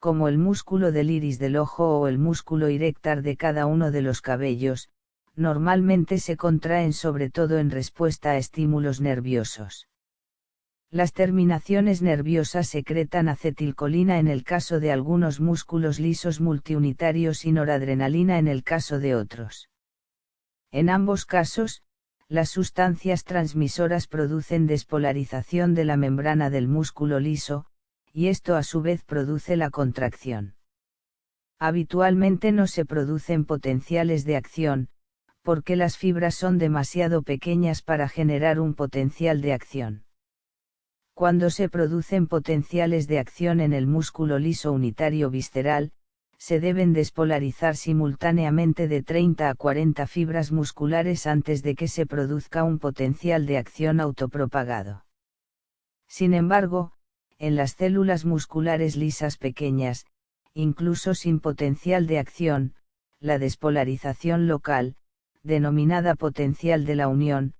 como el músculo del iris del ojo o el músculo erector de cada uno de los cabellos, normalmente se contraen sobre todo en respuesta a estímulos nerviosos. Las terminaciones nerviosas secretan acetilcolina en el caso de algunos músculos lisos multiunitarios y noradrenalina en el caso de otros. En ambos casos, las sustancias transmisoras producen despolarización de la membrana del músculo liso, y esto a su vez produce la contracción. Habitualmente no se producen potenciales de acción, porque las fibras son demasiado pequeñas para generar un potencial de acción. Cuando se producen potenciales de acción en el músculo liso unitario visceral, se deben despolarizar simultáneamente de 30 a 40 fibras musculares antes de que se produzca un potencial de acción autopropagado. Sin embargo, en las células musculares lisas pequeñas, incluso sin potencial de acción, la despolarización local, denominada potencial de la unión,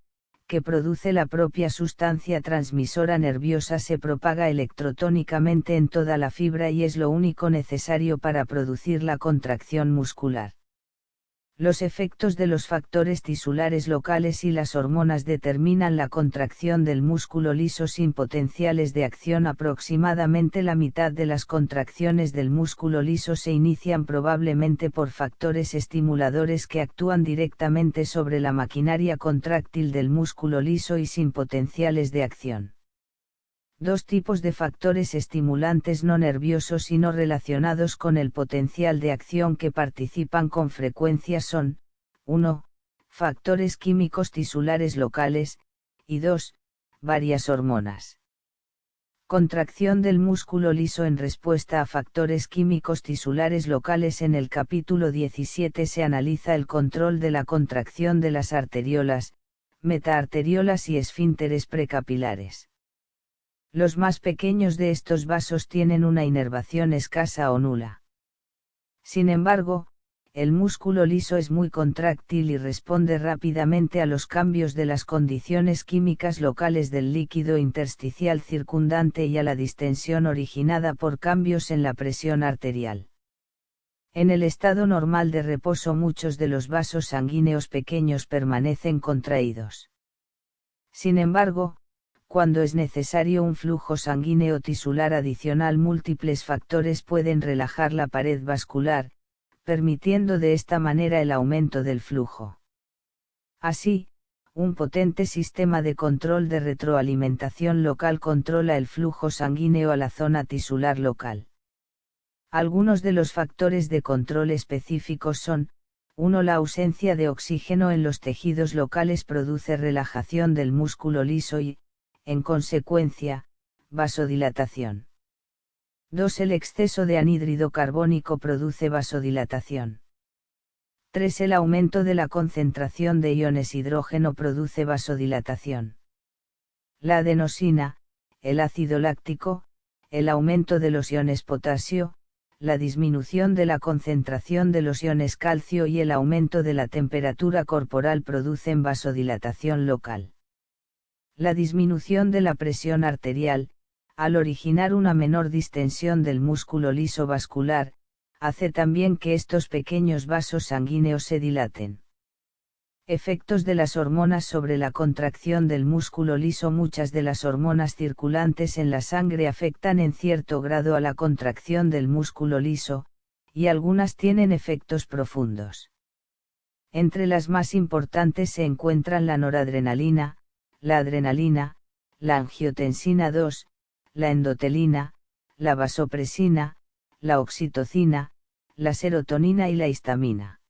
que produce la propia sustancia transmisora nerviosa se propaga electrotónicamente en toda la fibra y es lo único necesario para producir la contracción muscular. Los efectos de los factores tisulares locales y las hormonas determinan la contracción del músculo liso sin potenciales de acción. Aproximadamente la mitad de las contracciones del músculo liso se inician probablemente por factores estimuladores que actúan directamente sobre la maquinaria contráctil del músculo liso y sin potenciales de acción. Dos tipos de factores estimulantes no nerviosos y no relacionados con el potencial de acción que participan con frecuencia son, 1. Factores químicos tisulares locales, y 2. Varias hormonas. Contracción del músculo liso en respuesta a factores químicos tisulares locales. En el capítulo 17 se analiza el control de la contracción de las arteriolas, metaarteriolas y esfínteres precapilares. Los más pequeños de estos vasos tienen una inervación escasa o nula. Sin embargo, el músculo liso es muy contráctil y responde rápidamente a los cambios de las condiciones químicas locales del líquido intersticial circundante y a la distensión originada por cambios en la presión arterial. En el estado normal de reposo muchos de los vasos sanguíneos pequeños permanecen contraídos. Sin embargo, cuando es necesario un flujo sanguíneo tisular adicional, múltiples factores pueden relajar la pared vascular, permitiendo de esta manera el aumento del flujo. Así, un potente sistema de control de retroalimentación local controla el flujo sanguíneo a la zona tisular local. Algunos de los factores de control específicos son: 1. La ausencia de oxígeno en los tejidos locales produce relajación del músculo liso y, en consecuencia, vasodilatación. 2. El exceso de anhídrido carbónico produce vasodilatación. 3. El aumento de la concentración de iones hidrógeno produce vasodilatación. La adenosina, el ácido láctico, el aumento de los iones potasio, la disminución de la concentración de los iones calcio y el aumento de la temperatura corporal producen vasodilatación local. La disminución de la presión arterial, al originar una menor distensión del músculo liso vascular, hace también que estos pequeños vasos sanguíneos se dilaten. Efectos de las hormonas sobre la contracción del músculo liso. Muchas de las hormonas circulantes en la sangre afectan en cierto grado a la contracción del músculo liso, y algunas tienen efectos profundos. Entre las más importantes se encuentran la noradrenalina, la adrenalina, la angiotensina 2, la endotelina, la vasopresina, la oxitocina, la serotonina y la histamina.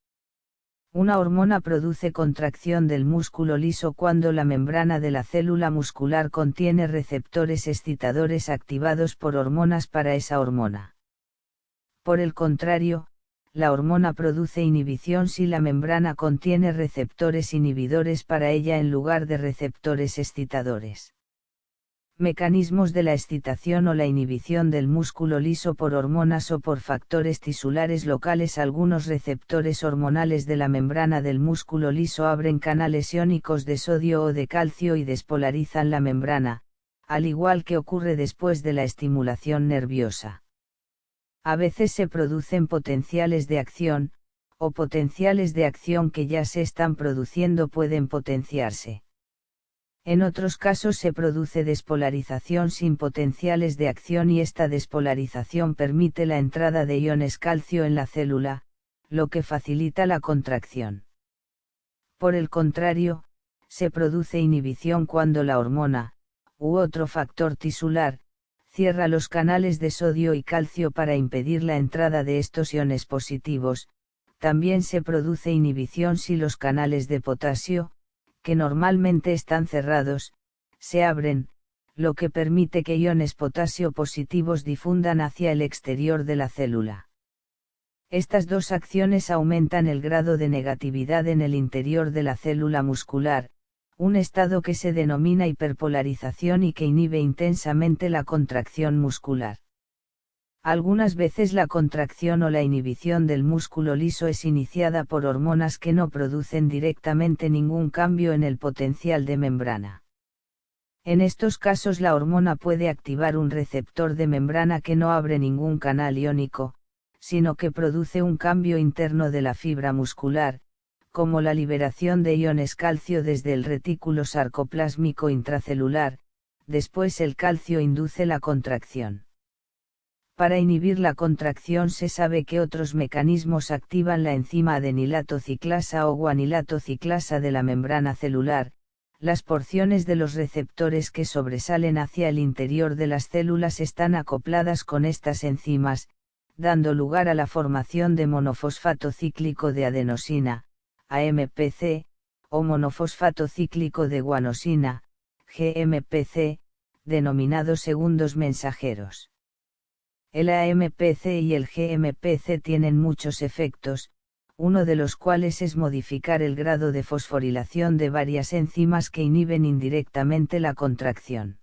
Una hormona produce contracción del músculo liso cuando la membrana de la célula muscular contiene receptores excitadores activados por hormonas para esa hormona. Por el contrario, la hormona produce inhibición si la membrana contiene receptores inhibidores para ella en lugar de receptores excitadores. Mecanismos de la excitación o la inhibición del músculo liso por hormonas o por factores tisulares locales. Algunos receptores hormonales de la membrana del músculo liso abren canales iónicos de sodio o de calcio y despolarizan la membrana, al igual que ocurre después de la estimulación nerviosa. A veces se producen potenciales de acción, o potenciales de acción que ya se están produciendo pueden potenciarse. En otros casos se produce despolarización sin potenciales de acción y esta despolarización permite la entrada de iones calcio en la célula, lo que facilita la contracción. Por el contrario, se produce inhibición cuando la hormona, u otro factor tisular, cierra los canales de sodio y calcio para impedir la entrada de estos iones positivos. También se produce inhibición si los canales de potasio, que normalmente están cerrados, se abren, lo que permite que iones potasio positivos difundan hacia el exterior de la célula. Estas dos acciones aumentan el grado de negatividad en el interior de la célula muscular, un estado que se denomina hiperpolarización y que inhibe intensamente la contracción muscular. Algunas veces la contracción o la inhibición del músculo liso es iniciada por hormonas que no producen directamente ningún cambio en el potencial de membrana. En estos casos la hormona puede activar un receptor de membrana que no abre ningún canal iónico, sino que produce un cambio interno de la fibra muscular, como la liberación de iones calcio desde el retículo sarcoplásmico intracelular. Después el calcio induce la contracción. Para inhibir la contracción se sabe que otros mecanismos activan la enzima adenilato ciclasa o guanilato ciclasa de la membrana celular. Las porciones de los receptores que sobresalen hacia el interior de las células están acopladas con estas enzimas, dando lugar a la formación de monofosfato cíclico de adenosina, AMPC, o monofosfato cíclico de guanosina, GMPC, denominados segundos mensajeros. El AMPC y el GMPC tienen muchos efectos, uno de los cuales es modificar el grado de fosforilación de varias enzimas que inhiben indirectamente la contracción.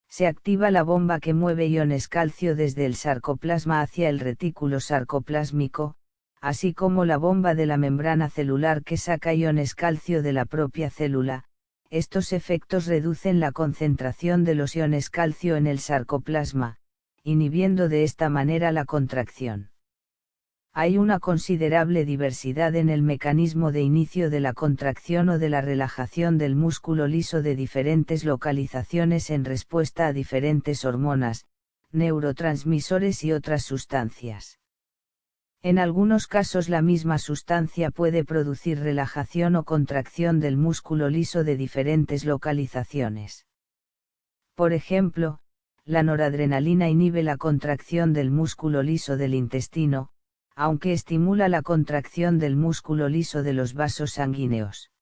Se activa la bomba que mueve iones calcio desde el sarcoplasma hacia el retículo sarcoplásmico, así como la bomba de la membrana celular que saca iones calcio de la propia célula. Estos efectos reducen la concentración de los iones calcio en el sarcoplasma, inhibiendo de esta manera la contracción. Hay una considerable diversidad en el mecanismo de inicio de la contracción o de la relajación del músculo liso de diferentes localizaciones en respuesta a diferentes hormonas, neurotransmisores y otras sustancias. En algunos casos la misma sustancia puede producir relajación o contracción del músculo liso de diferentes localizaciones. Por ejemplo, la noradrenalina inhibe la contracción del músculo liso del intestino, aunque estimula la contracción del músculo liso de los vasos sanguíneos.